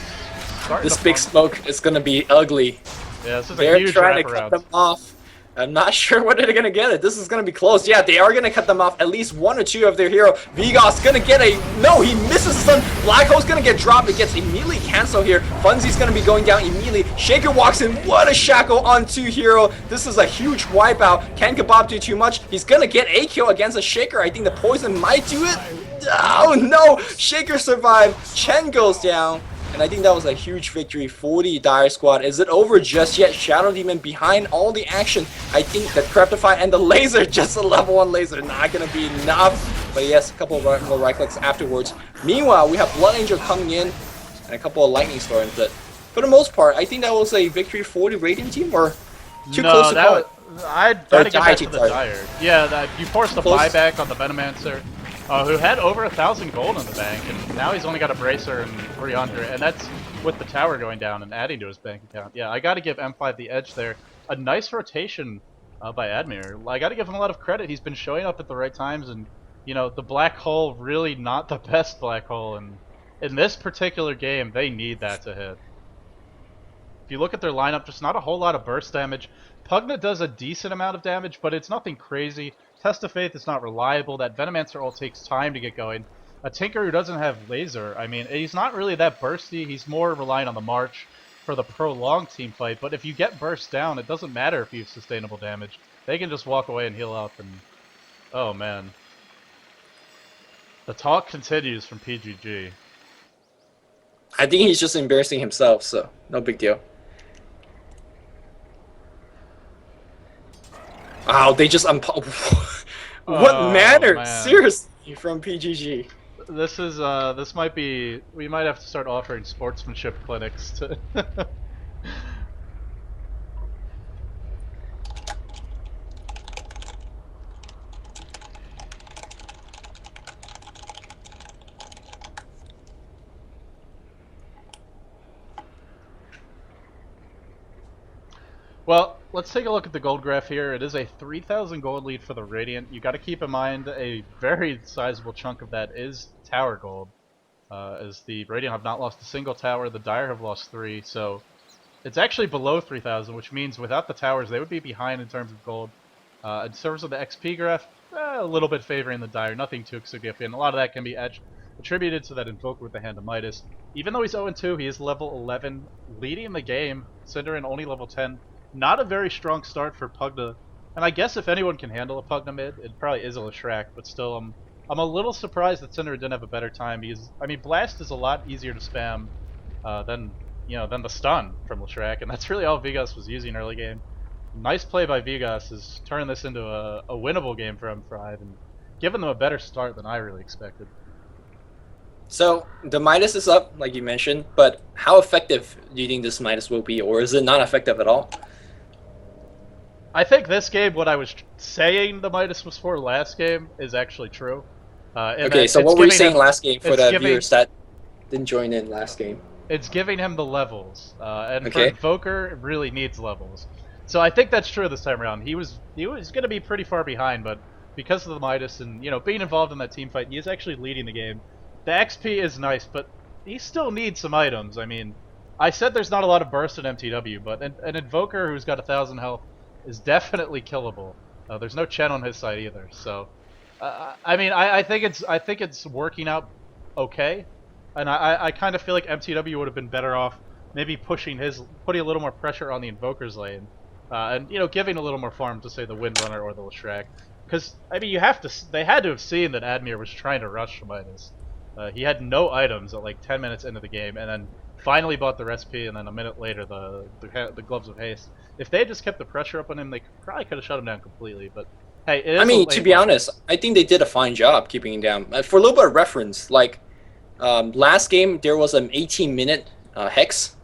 starting this big smoke is gonna be ugly. Yeah, this is They're a huge trying to cut them off. I'm not sure when they're gonna get it. This is gonna be close. Yeah, they are gonna cut them off. At least 1 or 2 of their hero. Vigas gonna get a no. He misses stun. Black Hole's gonna get dropped. It gets immediately canceled here. Funzy's gonna be going down immediately. Shaker walks in. What a shackle on 2 hero. This is a huge wipeout. Can Kebab do too much? He's gonna get a kill against a Shaker. I think the poison might do it. Oh no! Shaker survived. Chen goes down. And I think that was a huge victory for the Dire Squad. Is it over just yet? Shadow Demon behind all the action. I think that Decrepify and the laser, just a level 1 laser, not going to be enough. But yes, a couple of more right clicks afterwards. Meanwhile, we have Blood Angel coming in and a couple of Lightning Storms. But for the most part, I think that was a victory for the Radiant team, or too close to call it. I'd Or gotta give that to the sorry. Dire. Yeah, you forced a Close. buyback on the Venomancer, who had over 1,000 gold in the bank, and now he's only got a Bracer and 300, and that's with the tower going down and adding to his bank account. Yeah, I gotta give M5 the edge there. A nice rotation by Admir. I gotta give him a lot of credit. He's been showing up at the right times, and, you know, the black hole, really not the best black hole, and in this particular game, they need that to hit. If you look at their lineup, just not a whole lot of burst damage. Pugna does a decent amount of damage, but it's nothing crazy. Test of Faith is not reliable. That Venomancer ult takes time to get going. A Tinker who doesn't have laser, I mean, he's not really that bursty. He's more relying on the march for the prolonged team fight. But if you get burst down, it doesn't matter if you have sustainable damage. They can just walk away and heal up. And oh man, the talk continues from PGG. I think he's just embarrassing himself, so no big deal. Wow, they just what Oh, manner? man. Seriously, from PGG. This is this might be, we might have to start offering sportsmanship clinics to Well, let's take a look at the gold graph here. It is a 3,000 gold lead for the Radiant. You got to keep in mind a very sizable chunk of that is tower gold, as the Radiant have not lost a single tower. The Dire have lost 3, so it's actually below 3,000, which means without the towers they would be behind in terms of gold. In terms of the XP graph, a little bit favoring the Dire, nothing too significant. A lot of that can be attributed to that invoker with the Hand of Midas. Even though he's 0-2, he is level 11, leading the game. Synderen only level 10. Not a very strong start for Pugna, and I guess if anyone can handle a Pugna mid, it probably is a leshrac, but still, I'm a little surprised that Synderen didn't have a better time, because, I mean, Blast is a lot easier to spam than the stun from leshrac, and that's really all Vigas was using early game. Nice play by Vigas has turned this into a winnable game for M5, and given them a better start than I really expected. So the Midas is up, like you mentioned, but how effective do you think this Midas will be, or is it not effective at all? I think this game, what I was saying the Midas was for last game, is actually true. Okay, so what were you saying last game for the viewers that didn't join in last game? It's giving him the levels, and Okay. for Invoker, it really needs levels. So I think that's true this time around. He was going to be pretty far behind, but because of the Midas and being involved in that team fight, he is actually leading the game. The XP is nice, but he still needs some items. I mean, I said there's not a lot of burst in mTw, but an Invoker who's got 1,000 health is definitely killable. There's no chen on his side either, so I mean, I think it's working out okay, and I kind of feel like mTw would have been better off maybe putting a little more pressure on the Invoker's lane, and giving a little more farm to say the Windrunner or the leshrac, because I mean they had to have seen that Admir was trying to rush Midas. He had no items at like 10 minutes into the game, and then finally bought the recipe, and then a minute later the gloves of haste. If they had just kept the pressure up on him, they probably could have shut him down completely. But hey, I mean, to be honest, I think they did a fine job keeping him down. For a little bit of reference, like last game there was an 18-minute hex.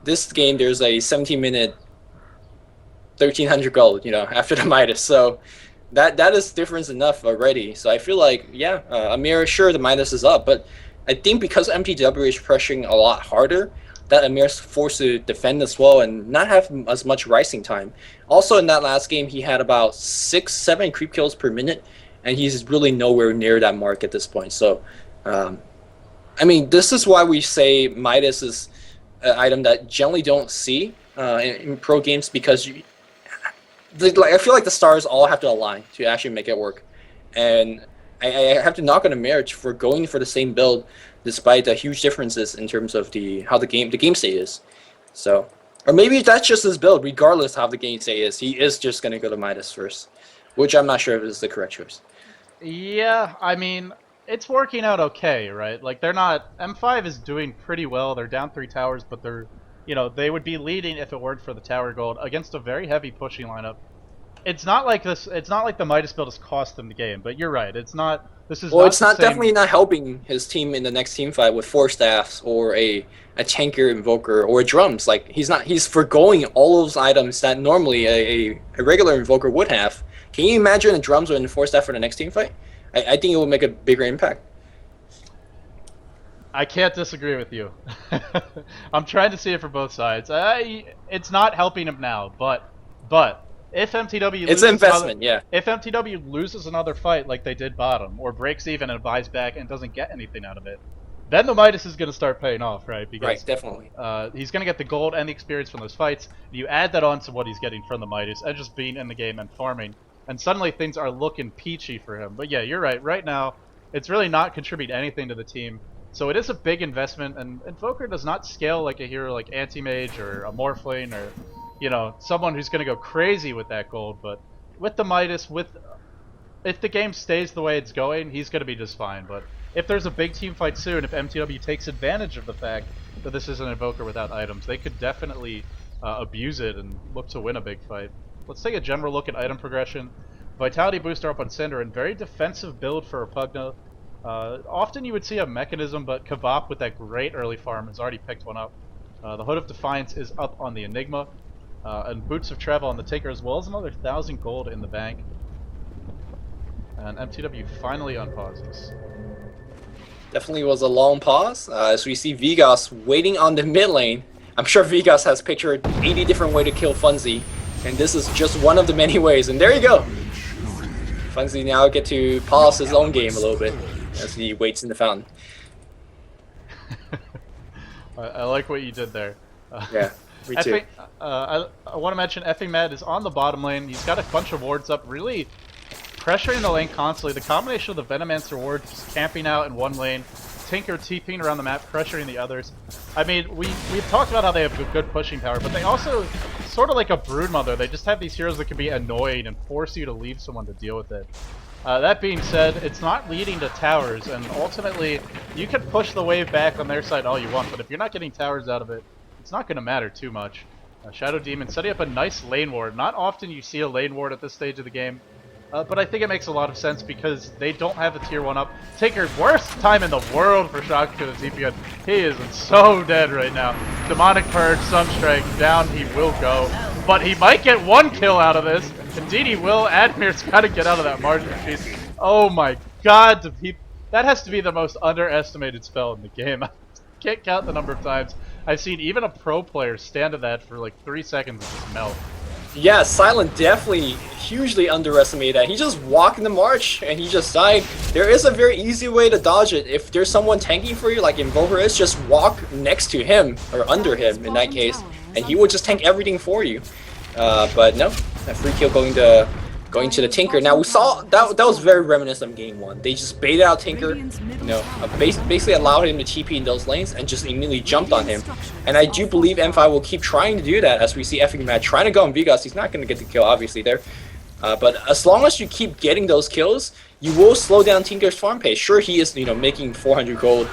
This game there's a 17-minute 1,300 gold. After the Midas, so that is difference enough already. So I feel like Amir, sure the Midas is up, but I think because mTw is pressuring a lot harder, that Amir's forced to defend as well and not have as much rising time. Also in that last game, he had about 6-7 creep kills per minute, and he's really nowhere near that mark at this point. So, I mean, this is why we say Midas is an item that generally don't see in pro games, because I feel like the stars all have to align to actually make it work. And I have to knock on Amir for going for the same build, despite the huge differences in terms of how the game state is. So, or maybe that's just his build, regardless of how the game state is. He is just going to go to Midas first, which I'm not sure if is the correct choice. Yeah, I mean, it's working out okay, right? Like, they're not... M5 is doing pretty well. They're down 3 towers, but they're... they would be leading if it weren't for the tower gold against a very heavy pushing lineup. it's not like this. It's not like the Midas build has cost them the game. But you're right. It's not. This is Well, not it's the not same. definitely not helping his team in the next team fight with 4 staffs or a tanker invoker or drums. Like he's forgoing all those items that normally a regular invoker would have. Can you imagine a drums or a 4 staff for the next team fight? I think it will make a bigger impact. I can't disagree with you. I'm trying to see it for both sides. It's not helping him now, but if MTW It's an investment, yeah. If MTW loses another fight like they did bottom, or breaks even and buys back and doesn't get anything out of it, then the Midas is going to start paying off, right? Because Right, definitely. he's going to get the gold and the experience from those fights. You add that on to what he's getting from the Midas and just being in the game and farming, and suddenly things are looking peachy for him. But yeah, you're right. Right now, it's really not contributing anything to the team. So it is a big investment, and Invoker does not scale like a hero like Anti-Mage or a Morphling or, you know, someone who's going to go crazy with that gold. But with the Midas, if the game stays the way it's going, he's going to be just fine. But if there's a big team fight soon, if MTW takes advantage of the fact that this is an Invoker without items, they could definitely abuse it and look to win a big fight. Let's take a general look at item progression. Vitality booster up on synderen, very defensive build for a pugna. Often you would see a mechanism, but Kabop with that great early farm has already picked one up. The Hood of Defiance is up on the Enigma, and Boots of Travel on the Taker, as well as another 1,000 gold in the bank. And MTW finally unpauses. Definitely was a long pause, as we see Vegas waiting on the mid lane. I'm sure Vegas has pictured 80 different ways to kill Funzy, and this is just one of the many ways, and there you go! Funzy now get to pause his own game a little bit as he waits in the fountain. I like what you did there. Yeah, me too. I want to mention Effing Mad is on the bottom lane. He's got a bunch of wards up, really pressuring the lane constantly. The combination of the Venomancer ward just camping out in one lane, Tinker TPing around the map, pressuring the others. I mean, we've talked about how they have good pushing power, but they also, sort of like a Broodmother, they just have these heroes that can be annoying and force you to leave someone to deal with it. That being said, it's not leading to towers, and ultimately, you can push the wave back on their side all you want, but if you're not getting towers out of it, it's not going to matter too much. Shadow Demon setting up a nice lane ward. Not often you see a lane ward at this stage of the game, but I think it makes a lot of sense because they don't have a tier 1 up. Taker, worst time in the world for shoutcast to TPL. He is so dead right now. Demonic Purge, Sunstrike, down he will go. But he might get 1 kill out of this. Indeed he will. Admir's got to get out of that margin piece. Oh my god, that has to be the most underestimated spell in the game. I can't count the number of times I've seen even a pro player stand to that for like 3 seconds and just melt. Yeah, Silent definitely hugely underestimated that. He just walked in the march and he just died. There is a very easy way to dodge it. If there's someone tanking for you, like Invoker is, just walk next to him, or under him in that case, and he will just tank everything for you. But no, that free kill going to the Tinker. Now we saw that was very reminiscent of game 1. They just baited out Tinker, basically allowed him to TP in those lanes and just immediately jumped on him. And I do believe M5 will keep trying to do that, as we see Effing Mad trying to go on Vegas. He's not going to get the kill obviously there, but as long as you keep getting those kills, you will slow down Tinker's farm pace. Sure, he is making 400 gold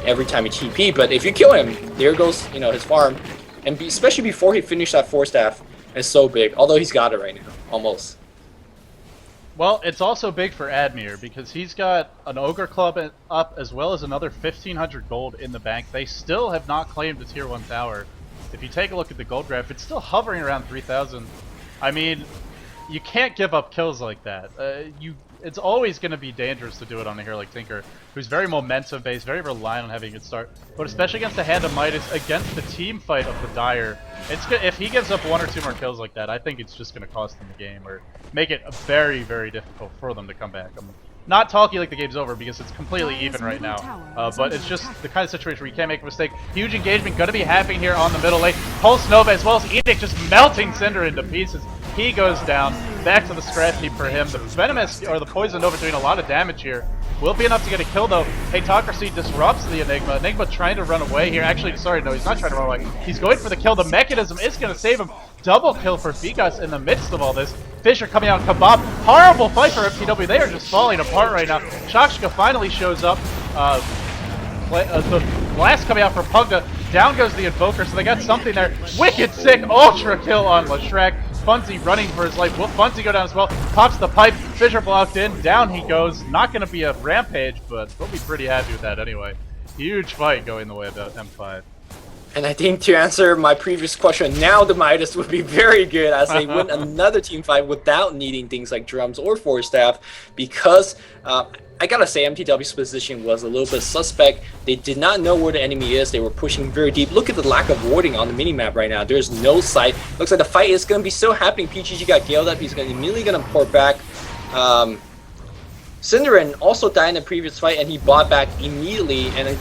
every time he TP, but if you kill him, there goes his farm, and especially before he finished that 4-staff. It's so big, although he's got it right now, almost. Well, it's also big for Admir because he's got an Ogre Club up as well as another 1,500 gold in the bank. They still have not claimed a tier 1 tower. If you take a look at the gold graph, it's still hovering around 3,000. I mean, you can't give up kills like that. It's always going to be dangerous to do it on a hero like Tinker, who's very momentum based, very reliant on having a good start. But especially against the hand of Midas, against the team fight of the Dire, if he gives up 1 or 2 more kills like that, I think it's just going to cost them the game or make it very, very difficult for them to come back. I'm not talking like the game's over because it's completely even right now, but it's just the kind of situation where you can't make a mistake. Huge engagement going to be happening here on the middle lane. Pulse Nova as well as Edict just melting Synderen to pieces. He goes down. Back to the scratch heap for him. The Venomous, or the Poison Nova, doing a lot of damage here. Will be enough to get a kill though. Hatocracy disrupts the Enigma. Enigma trying to run away here. Actually, sorry, no, he's not trying to run away. He's going for the kill. The mechanism is going to save him. Double kill for Vegas in the midst of all this. Fisher coming out. Kabab. Horrible fight for MTW. They are just falling apart right now. Shakshka finally shows up. The blast coming out for Pugna. Down goes the Invoker, so they got something there. Wicked sick ultra kill on leshrac. Funzy running for his life. Will Funzy go down as well? Pops the pipe. Fissure blocked in. Down he goes. Not going to be a rampage, but we'll be pretty happy with that anyway. Huge fight going the way of M5. And I think to answer my previous question, now the Midas would be very good as they win another team fight without needing things like drums or force staff, because I gotta say mTw's position was a little bit suspect. They did not know where the enemy is. They were pushing very deep. Look at the lack of warding on the minimap right now. There's no sight. Looks like the fight is gonna be still happening. PGG got galeed up. He's immediately gonna port back. Synderen also died in the previous fight, and he bought back immediately, and I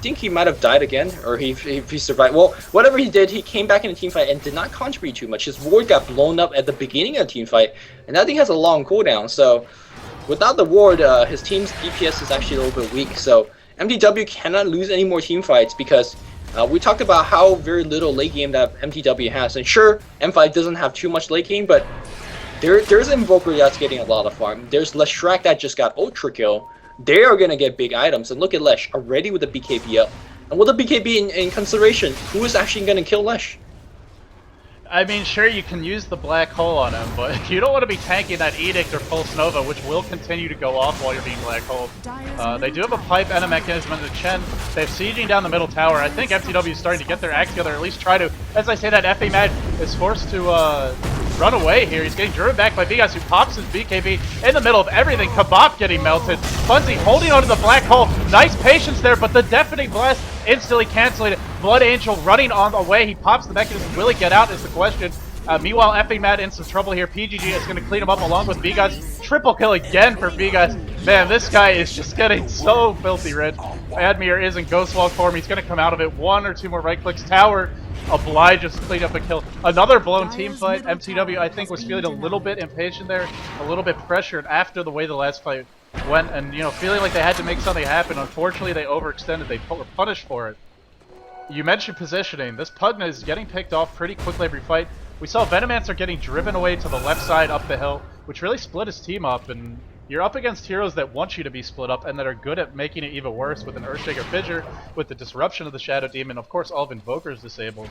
think he might have died again, or he survived. Well, whatever he did, he came back in the team fight and did not contribute too much. His ward got blown up at the beginning of the team fight, and that thing has a long cooldown, so without the ward, his team's DPS is actually a little bit weak, so mTw cannot lose any more team fights because we talked about how very little late game that mTw has, and sure, M5 doesn't have too much late game, but there's an invoker that's getting a lot of farm. There's leshrac that just got ultra kill. They are going to get big items, and look at Lesh already with the BKB up. And with the BKB in consideration, who is actually going to kill Lesh? I mean, sure, you can use the black hole on him, but you don't want to be tanking that Edict or Pulse Nova, which will continue to go off while you're being black hole. They do have a pipe and a mechanism in the Chen. They're sieging down the middle tower. I think mTw is starting to get their act together, or at least try to. As I say that, FA Mad is forced to run away here. He's getting driven back by Vigas, who pops his BKB in the middle of everything. Kebab getting melted. Funzy holding onto the black hole. Nice patience there, but the deafening blast instantly canceling it. Blood Angel running on the way. He pops the mechanism. Will he get out is the question. Meanwhile, effing Mad in some trouble here. PGG is going to clean him up along with Vigas. Triple kill again for Vigas. Man, this guy is just getting so filthy rich. Admir is in Ghost Walk form. He's going to come out of it. One or two more right clicks. Tower obliges to clean up a kill. Another blown team fight. mTw, I think, was feeling a little bit impatient there. A little bit pressured after the way the last fight went. And, you know, feeling like they had to make something happen. Unfortunately, they overextended. They were punished for it. You mentioned positioning. This pugna is getting picked off pretty quickly every fight. We saw venomancer getting driven away to the left side up the hill, which really split his team up, and you're up against heroes that want you to be split up and that are good at making it even worse with an Earthshaker Fissure, with the disruption of the Shadow Demon, of course all of Invokers disabled.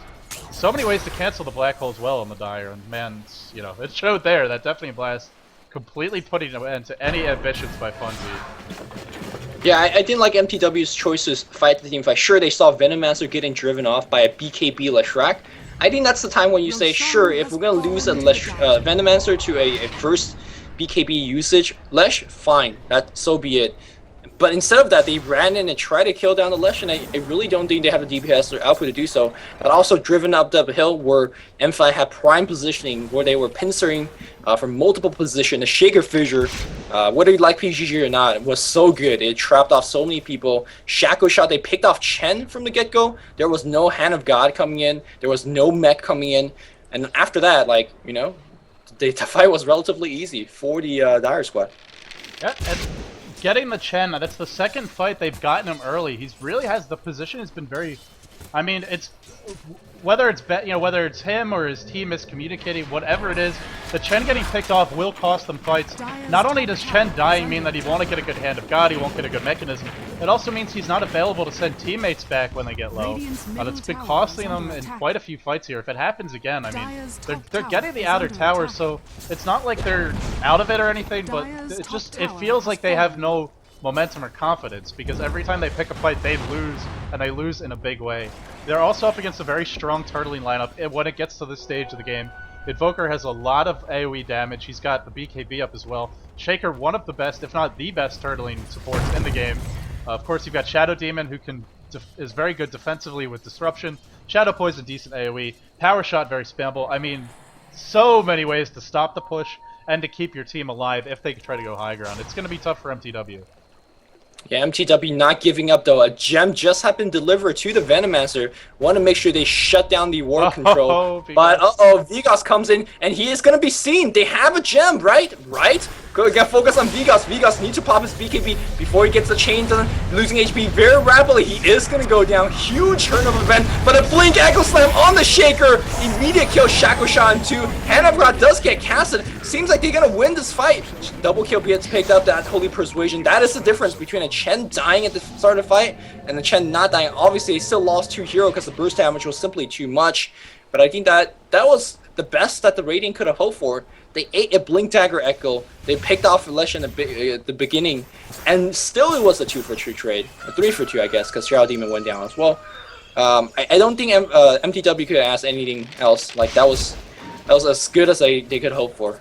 So many ways to cancel the black hole as well on the Dire, and man, you know, it showed there. That definitely blast completely putting an end to any ambitions by Funzy. Yeah, I didn't like mTw's choices fight the team fight. Sure, they saw Venomancer getting driven off by a BKB leshrac. I think that's the time when you say, sure, if we're going to lose a Venomancer to a first BKB usage Lesh, fine, so be it. But instead of that, they ran in and tried to kill down the Lesh, and I really don't think they have the DPS or output to do so. But also driven up the hill where M5 had prime positioning, where they were pincering from multiple positions. The Shaker Fissure, whether you like PGG or not, was so good. It trapped off so many people. Shackle Shot, they picked off Chen from the get-go. There was no Hand of God coming in. There was no mech coming in. And after that, like, you know, the fight was relatively easy for the Dire squad. Yeah, and getting the Chen, that's the second fight they've gotten him early. He's really has the position has been very, I mean, it's whether it's whether it's him or his team miscommunicating, whatever it is, the Chen getting picked off will cost them fights. Not only does Chen dying mean that he won't get a good Hand of God, he won't get a good mechanism, it also means he's not available to send teammates back when they get low. It's been costing them in quite a few fights here. If it happens again, I mean, they're getting the outer tower, so it's not like they're out of it or anything, but it feels like they have no momentum or confidence, because every time they pick a fight they lose, and they lose in a big way. They're also up against a very strong turtling lineup, and when it gets to this stage of the game, Invoker has a lot of AoE damage. He's got the BKB up as well. Shaker, one of the best, if not the best turtling supports in the game. Of course, you've got Shadow Demon, who is very good defensively with Disruption. Shadow Poison, decent AoE. Power Shot, very spammable. I mean, so many ways to stop the push and to keep your team alive if they try to go high ground. It's going to be tough for mTw. Yeah, mTw not giving up though. A gem just had been delivered to the Venomancer. Want to make sure they shut down the ward control. But Vigas comes in and he is going to be seen. They have a gem, right? Get focused on Vigas. Vigas needs to pop his BKB before he gets the chain done. Losing HP very rapidly. He is going to go down. Huge turnover event. But a blink echo slam on the Shaker. Immediate kill. Shackle Shot in 2. Hand of God does get casted. Seems like they're going to win this fight. Double kill gets picked up. That Holy Persuasion. That is the difference between a Chen dying at the start of the fight and the Chen not dying. Obviously, they still lost 2 heroes because the burst damage was simply too much. But I think that was the best that the Radiant could have hoped for. They ate a Blink Dagger Echo. They picked off Lesh in the beginning, and still it was a 2-for-2 trade, a 3-for-2 I guess, because Shadow Demon went down as well. I don't think mTw could ask anything else. Like that was as good as they could hope for.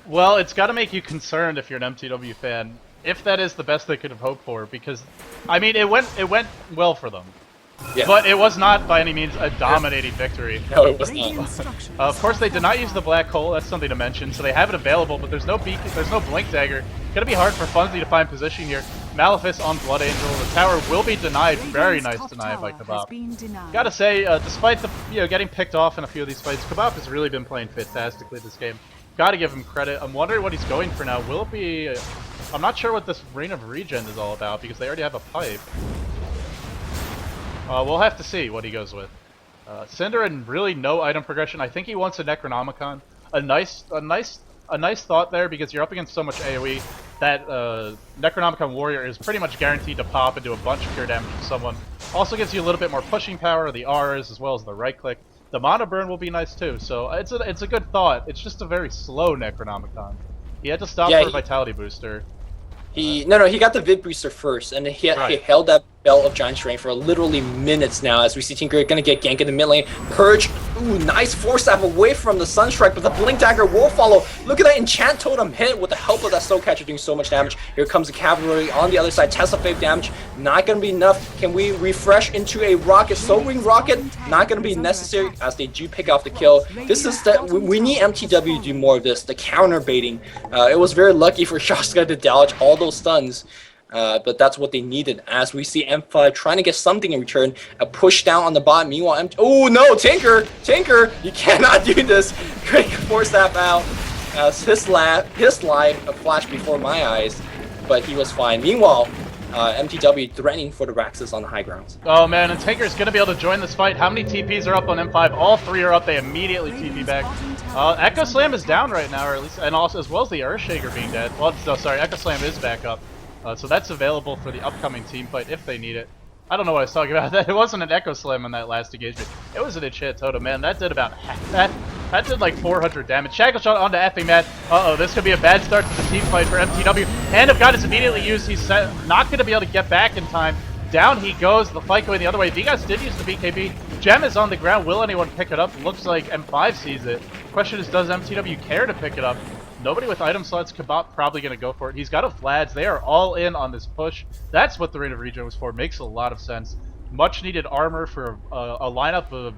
Well, it's got to make you concerned if you're an mTw fan, if that is the best they could have hoped for, because I mean it went well for them. Yeah. But it was not by any means a dominating victory. No, it was not. Of course, they did not use the black hole. That's something to mention. So they have it available, but there's no beacon, there's no blink dagger. It's gonna be hard for Funzy to find position here. Malefice on Blood Angel. The tower will be denied. Very nice deny by Kabop. Gotta say, despite the getting picked off in a few of these fights, Kabop has really been playing fantastically this game. Gotta give him credit. I'm wondering what he's going for now. Will it be? I'm not sure what this Reign of Regen is all about because they already have a pipe. We'll have to see what he goes with. Synderen, really no item progression. I think he wants a Necronomicon. A nice thought there because you're up against so much AoE that Necronomicon Warrior is pretty much guaranteed to pop and do a bunch of pure damage to someone. Also gives you a little bit more pushing power, the R's as well as the right click. The Mana Burn will be nice too, so it's a good thought. It's just a very slow Necronomicon. He had to stop for a Vitality Booster. He got the Vid Booster first, and he held that Belt of Giant Strength for literally minutes now, as we see Tinker gonna get ganked in the mid lane. Purge, ooh, nice Force Staff away from the Sunstrike, but the Blink Dagger will follow. Look at that Enchant Totem hit with the help of that Soul Catcher doing so much damage. Here comes the Cavalry on the other side. Tesla Fave damage, not gonna be enough. Can we refresh into a Rocket? Soul Ring Rocket, not gonna be necessary as they do pick off the kill. This is we need mTw to do more of this, the counter baiting. It was very lucky for Shoutcast to dodge all those stuns. But that's what they needed, as we see M5 trying to get something in return. A push down on the bot. Meanwhile, oh no, Tinker, you cannot do this. Great Force Staff out. As his life flashed before my eyes, but he was fine. Meanwhile, mTw threatening for the Raxus on the high grounds. Oh man, and Tinker's gonna be able to join this fight. How many TPs are up on M5? All 3 are up. They immediately TP back. Echo Slam is down right now, or at least, and also as well as the Earthshaker being dead. Well, no, sorry, Echo Slam is back up. So that's available for the upcoming team fight if they need it. I don't know what I was talking about. It wasn't an Echo Slam in that last engagement. It was an Enchant Totem, man. That did about half that. That did like 400 damage. Shackle Shot onto effing Matt. Uh-oh, this could be a bad start to the team fight for mTw. Hand of God is immediately used. He's not going to be able to get back in time. Down he goes. The fight going the other way. Vigas did use the BKB. Gem is on the ground. Will anyone pick it up? Looks like M5 sees it. Question is, does mTw care to pick it up? Nobody with item slots. Kabop probably going to go for it. He's got a Flads. They are all in on this push. That's what the Reign of Regen was for. Makes a lot of sense. Much needed armor for a lineup of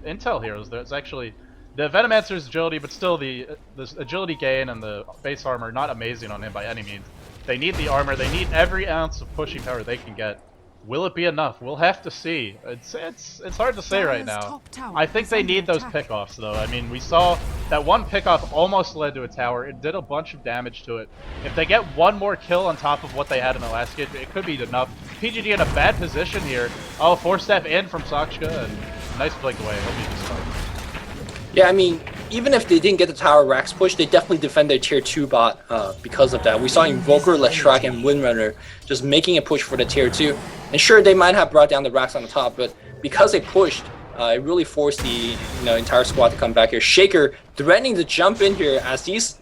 intel heroes. There's actually the Venomancer's agility, but still the agility gain and the base armor not amazing on him by any means. They need the armor. They need every ounce of pushing power they can get. Will it be enough? We'll have to see. It's hard to say right now. I think they need those pickoffs though. I mean, we saw that one pickoff almost led to a tower. It did a bunch of damage to it. If they get one more kill on top of what they had in the last game, it could be enough. PGG in a bad position here. Oh, 4-step in from Sakshka, and nice blink away. He'll be just fine. Yeah, I mean, even if they didn't get the tower Rax push, they definitely defend their tier 2 bot because of that. We saw Invoker, leshrac, and windrunner just making a push for the tier 2. And sure, they might have brought down the Rax on the top, but because they pushed, it really forced the entire squad to come back here. Shaker threatening to jump in here as these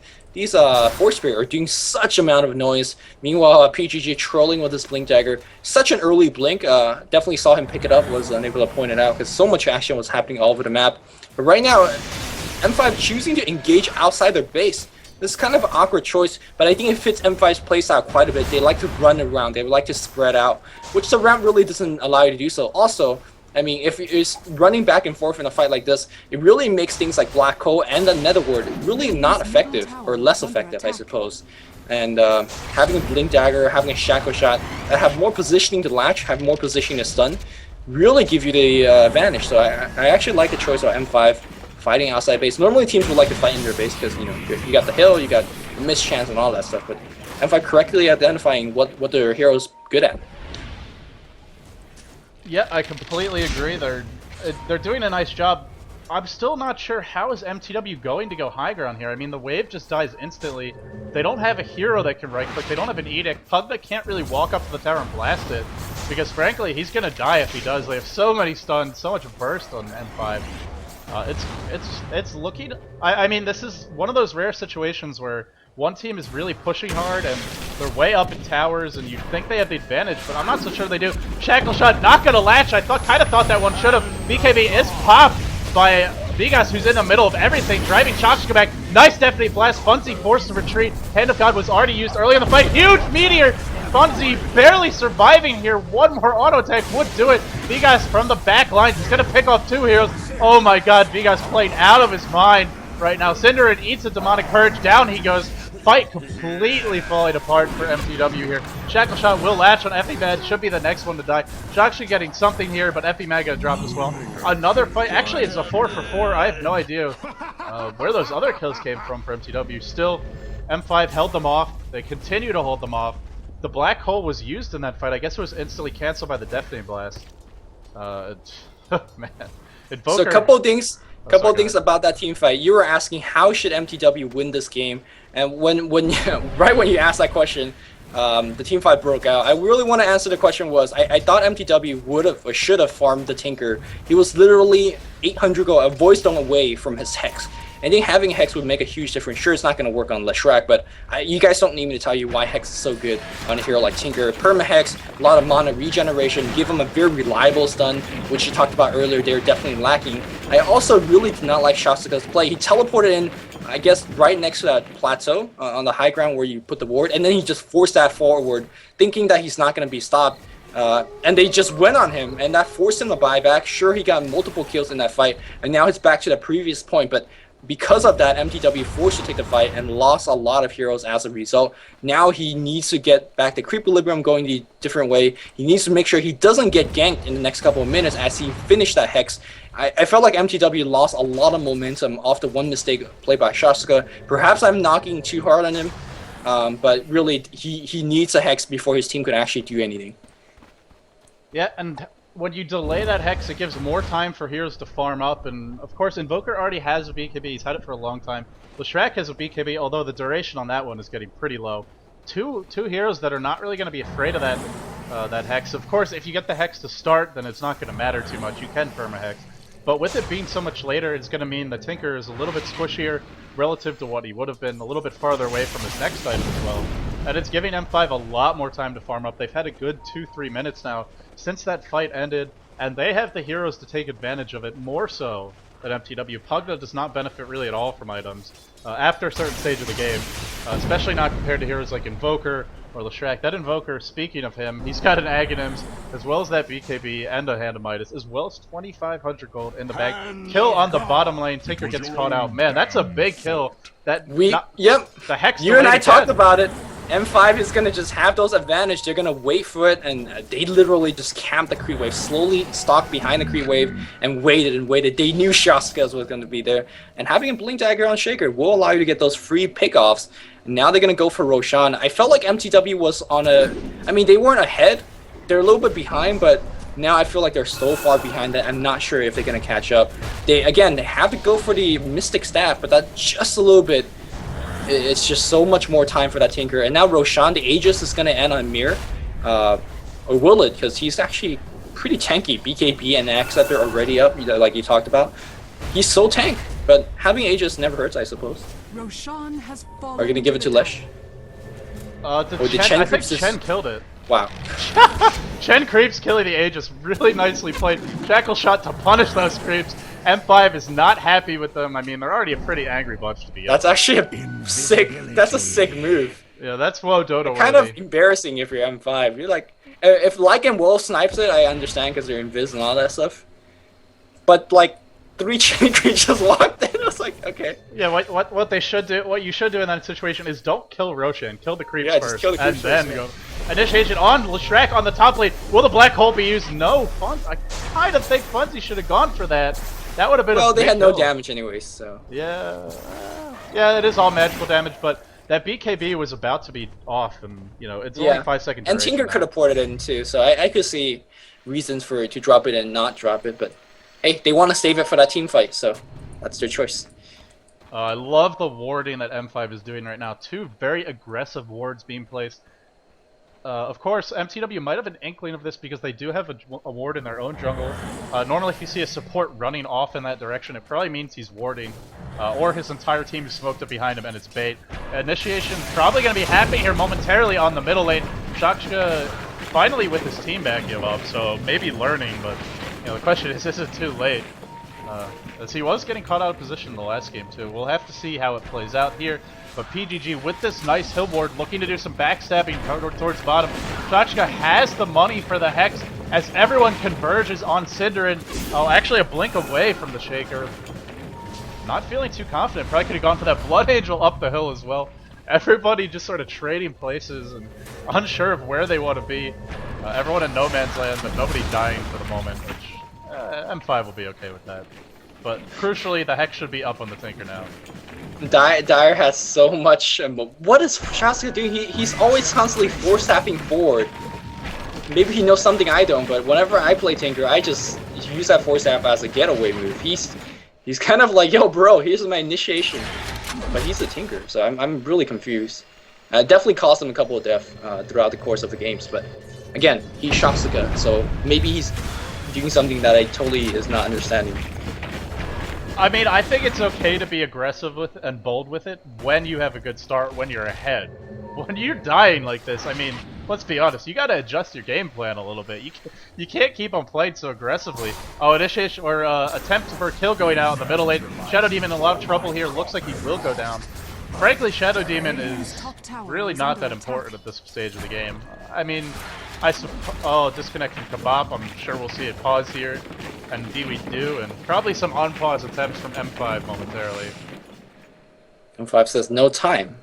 Force Spirit are doing such amount of noise. Meanwhile, PGG trolling with his Blink Dagger. Such an early blink. Definitely saw him pick it up, was unable to point it out because so much action was happening all over the map. But right now, M5 choosing to engage outside their base. This is kind of an awkward choice, but I think it fits M5's playstyle quite a bit. They like to run around, they would like to spread out, which the ramp really doesn't allow you to do so. Also, I mean, if it's running back and forth in a fight like this, it really makes things like Black Hole and the Netherward really not effective, or less effective, I suppose. And having a Blink Dagger, having a Shackle Shot that have more positioning to latch, have more positioning to stun, really give you the advantage. So I actually like the choice of M5. Fighting outside base. Normally teams would like to fight in their base because you got the hill, you got miss chance and all that stuff. But M5 correctly identifying what their hero's good at. Yeah, I completely agree. They're doing a nice job. I'm still not sure how is mTw going to go high ground here. I mean, the wave just dies instantly. They don't have a hero that can right click. They don't have an edict. Pugna can't really walk up to the tower and blast it because frankly he's gonna die if he does. They have so many stuns, so much burst on M5. It's looking. I mean, this is one of those rare situations where one team is really pushing hard and they're way up in towers, and you think they have the advantage, but I'm not so sure they do. Shackle shot not gonna latch. I kind of thought that one should have. BKB is popped by Vigas, who's in the middle of everything, driving Shoutcast back. Nice detonate blast. Funzy forced to retreat. Hand of God was already used early in the fight. Huge meteor. Funzy barely surviving here. One more auto attack would do it. Vigas from the back lines. He's going to pick off 2 heroes. Oh my god, Vigas playing out of his mind right now. Synderen eats a demonic purge. Down he goes. Fight completely falling apart for mTw here. Shackle shot will latch on Effie Should be the next one to die. She's actually getting something here, but Effie got dropped as well. Another fight. Actually, it's a 4 for 4. I have no idea where those other kills came from for mTw. Still, M5 held them off. They continue to hold them off. The black hole was used in that fight. I guess it was instantly canceled by the detonate blast. Man. Invoker. So a couple of things. Things about that team fight. You were asking how should mTw win this game, and when right when you asked that question, the team fight broke out. I really want to answer the question was I thought mTw would have or should have farmed the Tinker. He was literally 800 gold, a voice stone away from his Hex. I think having Hex would make a huge difference. Sure, it's not going to work on leshrac, but you guys don't need me to tell you why Hex is so good on a hero like Tinker. Perma-Hex, a lot of mana regeneration, give him a very reliable stun, which you talked about earlier, they're definitely lacking. I also really did not like Shoutcast's play. He teleported in, I guess, right next to that plateau on the high ground where you put the ward, and then he just forced that forward, thinking that he's not going to be stopped. And they just went on him, and that forced him to buy back. Sure, he got multiple kills in that fight, and now he's back to the previous point, but because of that, mTw forced to take the fight and lost a lot of heroes as a result. Now he needs to get back the creep equilibrium going the different way. He needs to make sure he doesn't get ganked in the next couple of minutes as he finished that Hex. I felt like mTw lost a lot of momentum off the one mistake played by Shoutcast. Perhaps I'm knocking too hard on him, but really he needs a Hex before his team could actually do anything. Yeah, and when you delay that Hex, it gives more time for heroes to farm up, and of course Invoker already has a BKB, he's had it for a long time. leshrac has a BKB, although the duration on that one is getting pretty low. Two heroes that are not really going to be afraid of that Hex. Of course, if you get the Hex to start, then it's not going to matter too much, you can perma-Hex. But with it being so much later, it's going to mean the Tinker is a little bit squishier relative to what he would have been, a little bit farther away from his next item as well. And it's giving M5 a lot more time to farm up. They've had a good 2-3 minutes now since that fight ended, and they have the heroes to take advantage of it more so than mTw. Pugna does not benefit really at all from items after a certain stage of the game, especially not compared to heroes like Invoker or leshrac. That Invoker, speaking of him, he's got an Aghanims, as well as that BKB and a Hand of Midas, as well as 2,500 gold in the bag. Kill on the bottom lane, Tinker gets caught out. Man, that's a big kill. Yep. The Hex. You and I talked about it. M5 is going to just have those advantage. They're going to wait for it, and they literally just camped the creep wave, slowly stalked behind the creep wave, and waited and waited. They knew Shoutcast was going to be there, and having a blink dagger on Shaker will allow you to get those free pickoffs. Now they're going to go for Roshan. I felt like mTw was on a... I mean, they weren't ahead. They're a little bit behind, but now I feel like they're so far behind that I'm not sure if they're going to catch up. They have to go for the Mystic Staff, but that's just a little bit... It's just so much more time for that Tinker. And now Roshan, the Aegis is going to end on Mir. Or will it? Because he's actually pretty tanky. BKB and Axe that they're already up, like you talked about. He's so tank. But having Aegis never hurts, I suppose. Roshan has fallen. Are you going to give it to Lesh? I think Chen killed it. Wow. Chen creeps killing the Aegis. Really nicely played. Shackle shot to punish those creeps. M5 is not happy with them. I mean, they're already a pretty angry bunch to be honest. That's actually a sick move. Yeah, that's WoW Dota kind of embarrassing if you're M5. You're like, if Like and Wolf snipes it, I understand because they're invis and all that stuff. But like, 3 chain creatures walked in. I was like, okay. Yeah, what they should do, what you should do in that situation is don't kill Roshan, kill the creeps first, kill the creeps and first, then go. Initiation on leshrac on the top lane. Will the black hole be used? No, I kind of think Funzy should have gone for that. That would have been well, they had no damage anyways, so... Yeah, it is all magical damage, but that BKB was about to be off, and, you know, it's only 5 seconds. And Tinker could have ported it in, too, so I could see reasons for it to drop it and not drop it, but hey, they want to save it for that team fight, so that's their choice. I love the warding that M5 is doing right now. 2 very aggressive wards being placed. Of course, mTw might have an inkling of this because they do have a ward in their own jungle. Normally, if you see a support running off in that direction, it probably means he's warding, or his entire team is smoked up behind him and it's bait. Initiation probably going to be happening here momentarily on the middle lane. shoutcast finally with his team backing him up, so maybe learning, but the question is it too late? As he was getting caught out of position in the last game too. We'll have to see how it plays out here. But PGG with this nice hill ward looking to do some backstabbing towards bottom. shoutcast has the money for the Hex as everyone converges on synderen. Oh, actually a blink away from the Shaker. Not feeling too confident. Probably could have gone for that Blood Angel up the hill as well. Everybody just sort of trading places and unsure of where they want to be. Everyone in no man's land, but nobody dying for the moment, which M5 will be okay with that. But crucially, the Hex should be up on the Tinker now. Dire has so much. What is shoutcast doing? He's always constantly force tapping forward. Maybe he knows something I don't, but whenever I play Tinker, I just use that force tap as a getaway move. He's kind of like, yo, bro, here's my initiation. But he's a Tinker, so I'm really confused. Definitely cost him a couple of deaths throughout the course of the games, but again, he's shoutcast, so maybe he's doing something that I totally is not understanding. I mean, I think it's okay to be aggressive with and bold with it when you have a good start, when you're ahead. When you're dying like this, I mean, let's be honest, you gotta adjust your game plan a little bit. You can't keep on playing so aggressively. Oh, initiation or attempt for a kill going out in the middle lane. Shadow Demon in a lot of trouble here. Looks like he will go down. Frankly, Shadow Demon is really not that important at this stage of the game. I mean, oh, disconnecting Kebab. I'm sure we'll see it pause here. And indeed we do, and probably some on-pause attempts from M5 momentarily. M5 says no time.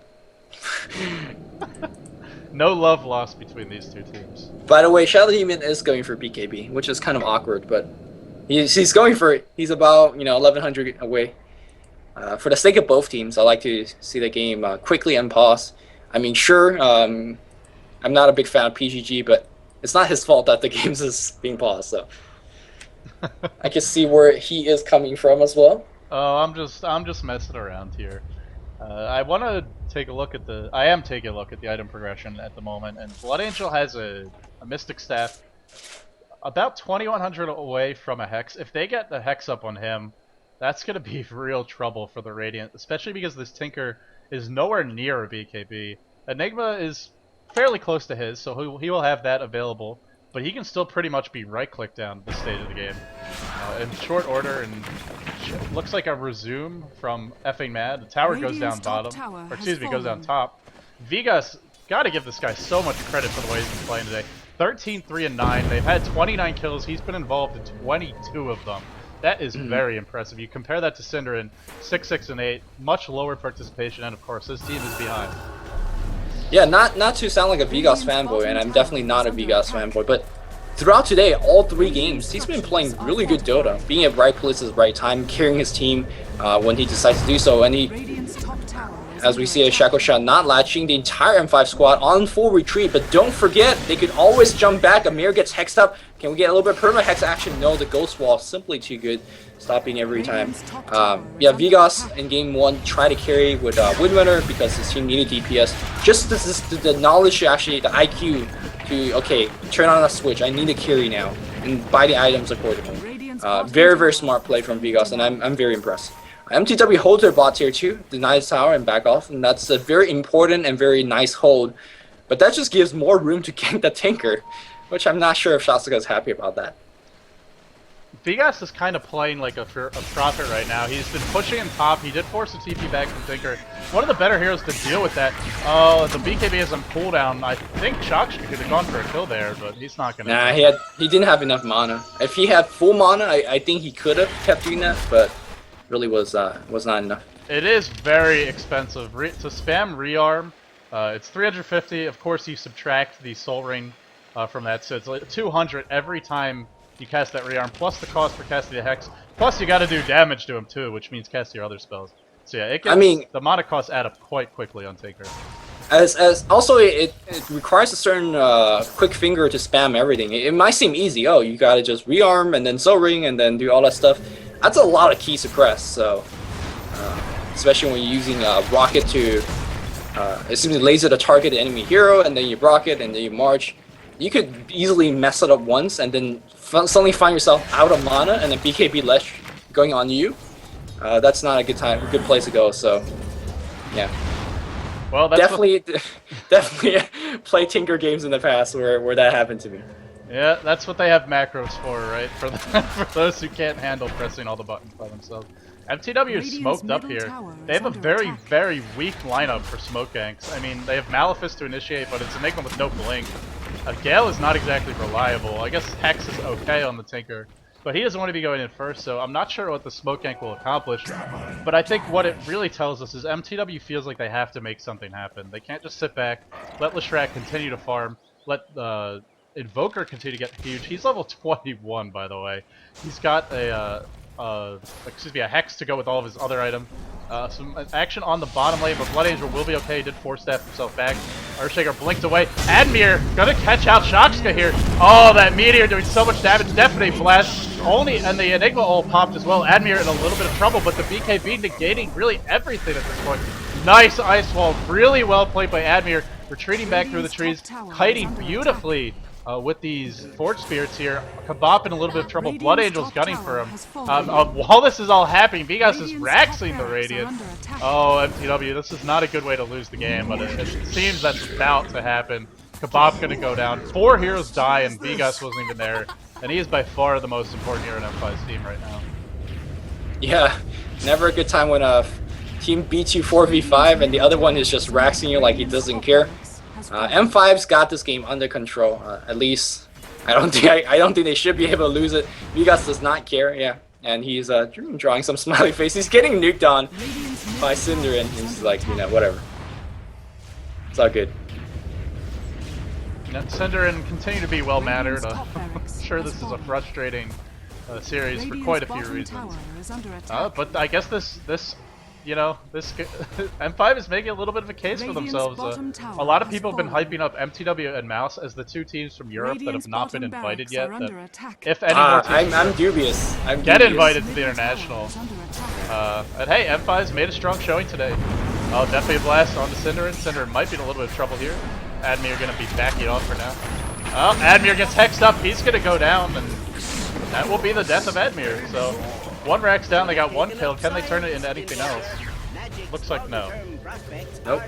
No love lost between these two teams. By the way, Shadow Demon is going for BKB, which is kind of awkward, but he's going for it. He's about 1100 away. For the sake of both teams, I like to see the game quickly unpause. I mean, sure, I'm not a big fan of PGG, but it's not his fault that the game is being paused. So I can see where he is coming from as well. Oh, I'm just messing around here. I want to take a look at I am taking a look at the item progression at the moment, and Blood Angel has a Mystic Staff about 2100 away from a Hex. If they get the Hex up on him, that's going to be real trouble for the Radiant, especially because this Tinker is nowhere near a BKB. Enigma is fairly close to his, so he will have that available, but he can still pretty much be right-clicked down at this stage of the game. In short order, and looks like a resume from effing mad. The tower goes down bottom, or excuse me, goes down top. Vegas, gotta give this guy so much credit for the way he's been playing today. 13, 3, and 9. They've had 29 kills. He's been involved in 22 of them. That is very impressive. You compare that to synderen, 6, 6, and 8, much lower participation, and of course his team is behind. Yeah, not to sound like a Vegas fanboy, and I'm definitely not a Vegas fanboy, but throughout today, all 3 games, he's been playing really good Dota, being at right place at the right time, carrying his team when he decides to do so, and as we see a Shackle Shot not latching the entire M5 squad on full retreat, but don't forget, they could always jump back. Amir gets hexed up. Can we get a little bit of perma-hex action? No, the Ghost Wall simply too good, stopping every time. Yeah, Vegas in game 1 tried to carry with Windrunner because his team needed DPS. Just the knowledge, actually, the IQ to, okay, turn on a switch. I need to carry now, and buy the items accordingly. Very, very smart play from Vegas, and I'm very impressed. mTw holds their bot tier 2, denies tower and back off, and that's a very important and very nice hold. But that just gives more room to gank the Tinker, which I'm not sure if shoutcast is happy about that. Vegas is kind of playing like a prophet right now. He's been pushing in top. He did force a TP back from Tinker. One of the better heroes to deal with that. Oh, the BKB is on cooldown. I think shoutcast could have gone for a kill there, but he's not gonna. Nah, he didn't have enough mana. If he had full mana, I think he could have kept doing that, but really was not enough. It is very expensive to spam rearm. It's 350. Of course, you subtract the soul ring from that, so it's like 200 every time you cast that rearm, plus the cost for casting the Hex. Plus, you got to do damage to him too, which means cast your other spells. So yeah, the mana costs add up quite quickly on Tinker. As also it requires a certain quick finger to spam everything. It might seem easy. Oh, you gotta just rearm and then soul ring and then do all that stuff. That's a lot of keys to press. So especially when you're using rocket to As soon as you laser the target enemy hero, and then you rocket, and then you march, you could easily mess it up once, and then suddenly find yourself out of mana, and then BKB Lesh going on you. That's not a good place to go. So, yeah. Well, that's definitely play Tinker games in the past where that happened to me. Yeah, that's what they have macros for, right? For those who can't handle pressing all the buttons by themselves. mTw is smoked up here. They have a very, very weak lineup for smoke ganks. I mean, they have Malefice to initiate, but it's Enigma with no blink. Gale is not exactly reliable. I guess Hex is okay on the Tinker, but he doesn't want to be going in first, so I'm not sure what the smoke gank will accomplish. But I think what it really tells us is mTw feels like they have to make something happen. They can't just sit back, let leshrac continue to farm, let Invoker continue to get huge. He's level 21, by the way. He's got a Hex to go with all of his other items. Some action on the bottom lane, but Blood Angel will be okay. He did force staff himself back. Earthshaker blinked away. Admir gonna catch out shoutcast here. Oh, that meteor doing so much damage. Definitely blast. And the Enigma ult popped as well. Admir in a little bit of trouble, but the BKB negating really everything at this point. Nice ice wall. Really well played by Admir. Retreating back through the trees. Kiting beautifully. With these Forge Spirits here, Kabop in a little bit of trouble. Blood Angel's gunning for him. While this is all happening, Vigas is raxing the Radiant. Oh, mTw, this is not a good way to lose the game, but it seems that's about to happen. Kabop gonna go down. 4 heroes die, and Vigas wasn't even there. And he is by far the most important hero in M5's team right now. Yeah, never a good time when a team beats you 4v5 and the other one is just raxing you like he doesn't care. M5's got this game under control. At least I don't think they should be able to lose it. Vigas does not care. Yeah, and he's drawing some smiley face. He's getting nuked on by synderen. He's like, you know, whatever. It's all good. synderen continue to be well mannered. I'm sure this is a frustrating series for quite a few reasons. But I guess this you know, this M5 is making a little bit of a case for themselves. A lot of people have been hyping up mTw and Mouse as the 2 teams from Europe that have not been invited yet. If any more teams I'm dubious. Get invited to the international. And hey, M5's made a strong showing today. Oh, definitely a blast on the synderen. Synderen might be in a little bit of trouble here. Admir gonna be backing off for now. Oh, Admir gets hexed up. He's gonna go down, and that will be the death of Admir. So. 1 Rax down, they got 1 kill. Can they turn it into anything else? Looks like no. Nope.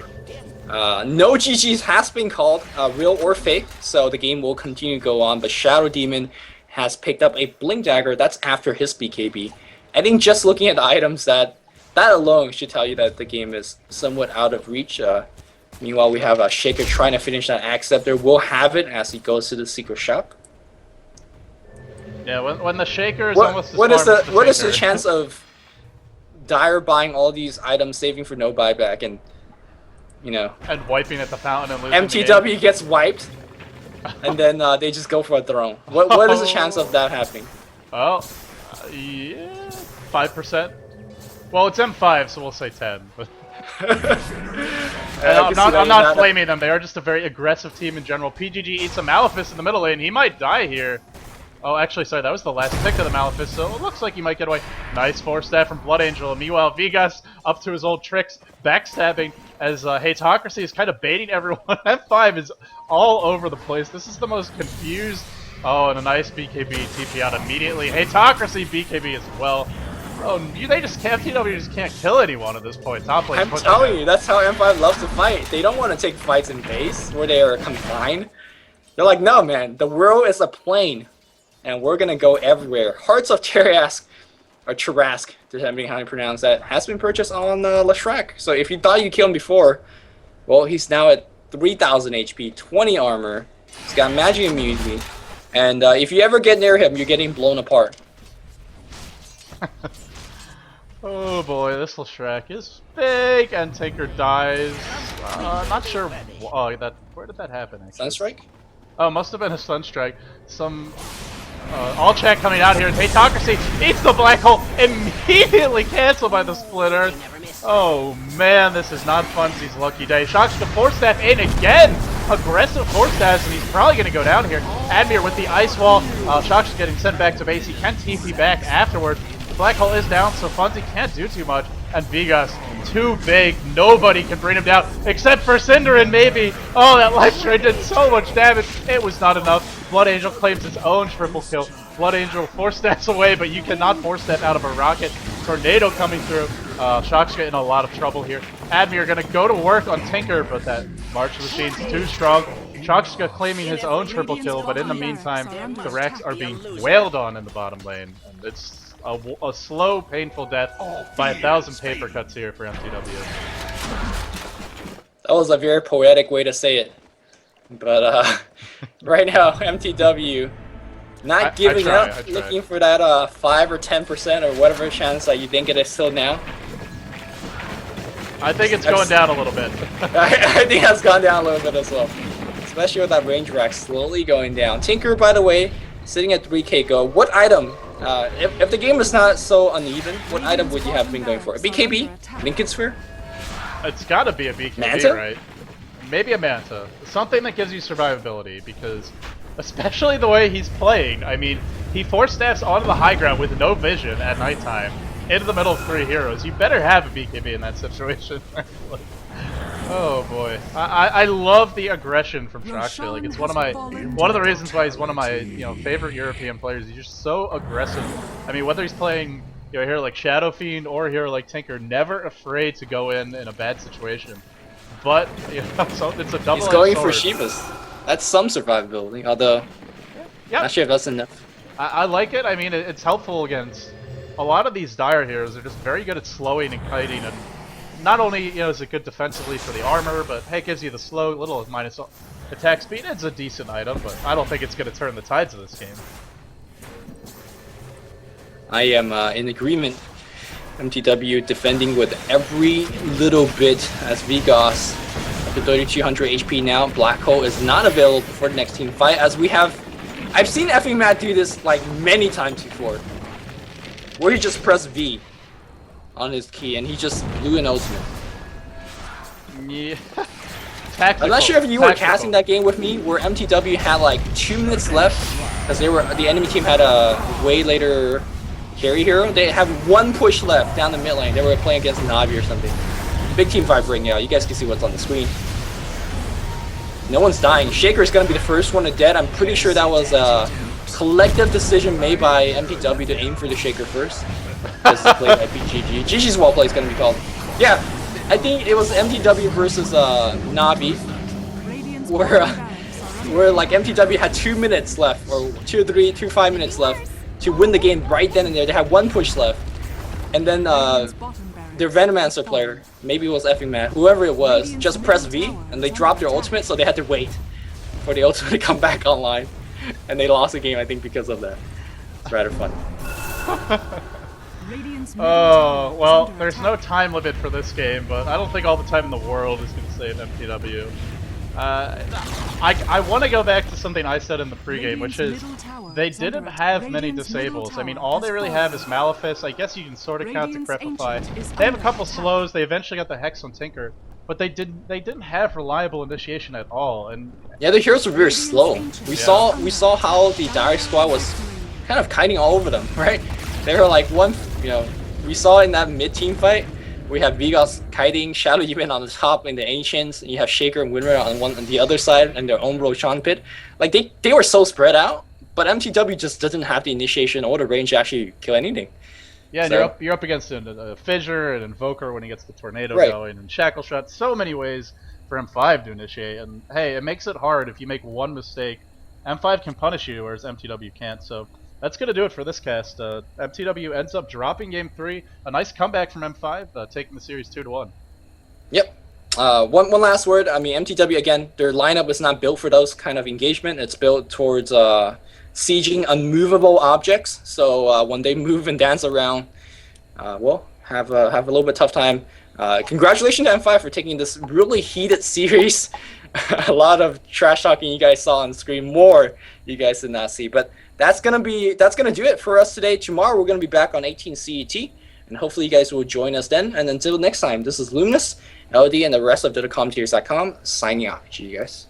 No GG's has been called, real or fake, so the game will continue to go on, but Shadow Demon has picked up a Blink Dagger. That's after his BKB. I think just looking at the items, that alone should tell you that the game is somewhat out of reach. Meanwhile, we have a Shaker trying to finish that Axe Scepter. We'll have it as he goes to the secret shop. Yeah, when the Shaker is almost what is the chance of Dire buying all these items, saving for no buyback, and you know, and wiping at the fountain and losing mTw gets wiped, and then they just go for a throne. What is the chance of that happening? Oh, yeah, 5%. Well, it's M5, so we'll say 10. But I'm not flaming them. They are just a very aggressive team in general. PGG eats a Malefice in the middle lane. He might die here. Oh, actually, sorry, that was the last pick of the Malefice, so it looks like he might get away. Nice force staff from Blood Angel. Meanwhile, Vigas up to his old tricks, backstabbing as Hatocracy is kind of baiting everyone. M5 is all over the place. This is the most confused. Oh, and a nice BKB TP out immediately. Hatocracy BKB as well. Oh, they just can't. mTw just can't kill anyone at this point. Top lane. I'm telling you, that's how M5 loves to fight. They don't want to take fights in base where they are confined. They're like, no, man, the world is a plane. And we're gonna go everywhere. Hearts of Tarask, or Tarask, depending how you pronounce that, has been purchased on leshrac. So if you thought you killed him before, well, he's now at 3,000 HP, 20 armor. He's got magic immunity, and if you ever get near him, you're getting blown apart. Oh boy, this leshrac is big, and Tinker dies. Not sure. Where did that happen? Actually? Sunstrike? Oh, must have been a Sunstrike. Some. All chat coming out here. Hatocracy eats the black hole, immediately canceled by the split earth. Oh man, this is not Funzy's lucky day. Shocks the force staff in again. Aggressive force staffs, and he's probably going to go down here. Admir with the ice wall. Shocks is getting sent back to base. He can TP back afterwards. The black hole is down, so Funzy can't do too much. And Vigas, too big. Nobody can bring him down except for Synderen, maybe. Oh, that leshrac did so much damage. It was not enough. Blood Angel claims his own triple kill. Blood Angel 4 steps away, but you cannot 4-step out of a rocket. Tornado coming through. Shock's in a lot of trouble here. Admir gonna go to work on Tinker, but that March Machine's too strong. Shockska claiming his own triple kill, but in the meantime, the Rex are being wailed on in the bottom lane. And it's a slow, painful death by 1,000 paper cuts here for mTw. That was a very poetic way to say it. But right now, mTw not giving up, looking for that 5 or 10% or whatever chance that you think it is still now. I think it's going down a little bit. I think that's gone down a little bit as well. Especially with that range rack slowly going down. Tinker, by the way, sitting at 3k go. What item, if the game is not so uneven, what item would you have been going for? A BKB? Lincoln Sphere? It's gotta be a BKB, Manta? right? Maybe a Manta. Something that gives you survivability, because especially the way he's playing, I mean, he 4-steps onto the high ground with no vision at nighttime, into the middle of 3 heroes. You better have a BKB in that situation. Oh boy, I love the aggression from shocksta. Like, it's one of the reasons why he's one of my favorite European players. He's just so aggressive. I mean, whether he's playing a hero like Shadow Fiend or a hero like Tinker, never afraid to go in a bad situation. But so it's a double. He's going for Shivas. That's some survivability, although not sure if that's enough. I like it. I mean, it's helpful against a lot of these dire heroes. They're just very good at slowing and kiting, and not only is it good defensively for the armor, but hey, it gives you the slow little minus attack speed. It's a decent item, but I don't think it's going to turn the tides of this game. I am in agreement. mTw defending with every little bit as Vigas up to 3200 HP now. Black Hole is not available for the next team fight, as I've seen effing Matt do this like many times before, where he just pressed V on his key and he just blew an ultimate. Yeah. I'm not sure if you were casting that game with me, where mTw had like 2 minutes left, because the enemy team had a way later carry hero. They have 1 push left down the mid lane. They were playing against Navi or something. Big team fight breaking out. You guys can see what's on the screen. No one's dying. Shaker's gonna be the first one to dead. I'm pretty sure that was a collective decision made by mTw to aim for the Shaker first. Because they played GG. GG's well play is gonna be called. Yeah, I think it was mTw versus Navi, where like mTw had 2 minutes left, or 5 minutes left to win the game right then and there. They had 1 push left, and then their venomancer player, maybe it was effing Matt, whoever it was, just pressed V and they dropped their ultimate, so they had to wait for the ultimate to come back online, and they lost the game, I think, because of that. It's rather fun. Oh, well, there's no time limit for this game, but I don't think all the time in the world is going to save mTw. I want to go back to something I said in the pregame, which is they didn't have many disables. I mean, all they really have is Malefice. I guess you can sort of count to Crepify. They have a couple slows. They eventually got the Hex on Tinker, but they didn't have reliable initiation at all. And yeah, the heroes were very slow. We saw how the Dire Squad was kind of kiting all over them, right? They were like we saw in that mid-team fight, we have Vigas kiting, Shadow even on the top in the Ancients, and you have Shaker and Windrunner on the other side and their own Roshan pit. Like, they were so spread out, but mTw just doesn't have the initiation or the range to actually kill anything. Yeah, and so you're up against a Fissure and Invoker when he gets the Tornado going, and Shackle Shot. So many ways for M5 to initiate, and hey, it makes it hard if you make one mistake. M5 can punish you, whereas mTw can't, so that's going to do it for this cast. mTw ends up dropping Game 3. A nice comeback from M5, taking the series 2-1. Yep. One last word. I mean, mTw, again, their lineup is not built for those kind of engagement. It's built towards sieging unmovable objects. So when they move and dance around, well, have a little bit tough time. Congratulations to M5 for taking this really heated series. A lot of trash talking you guys saw on screen. More you guys did not see, but that's gonna do it for us today. Tomorrow we're gonna be back on 18 CET, and hopefully you guys will join us then. And until next time, this is Luminous, LD, and the rest of dotacommentaries.com signing off. See you guys.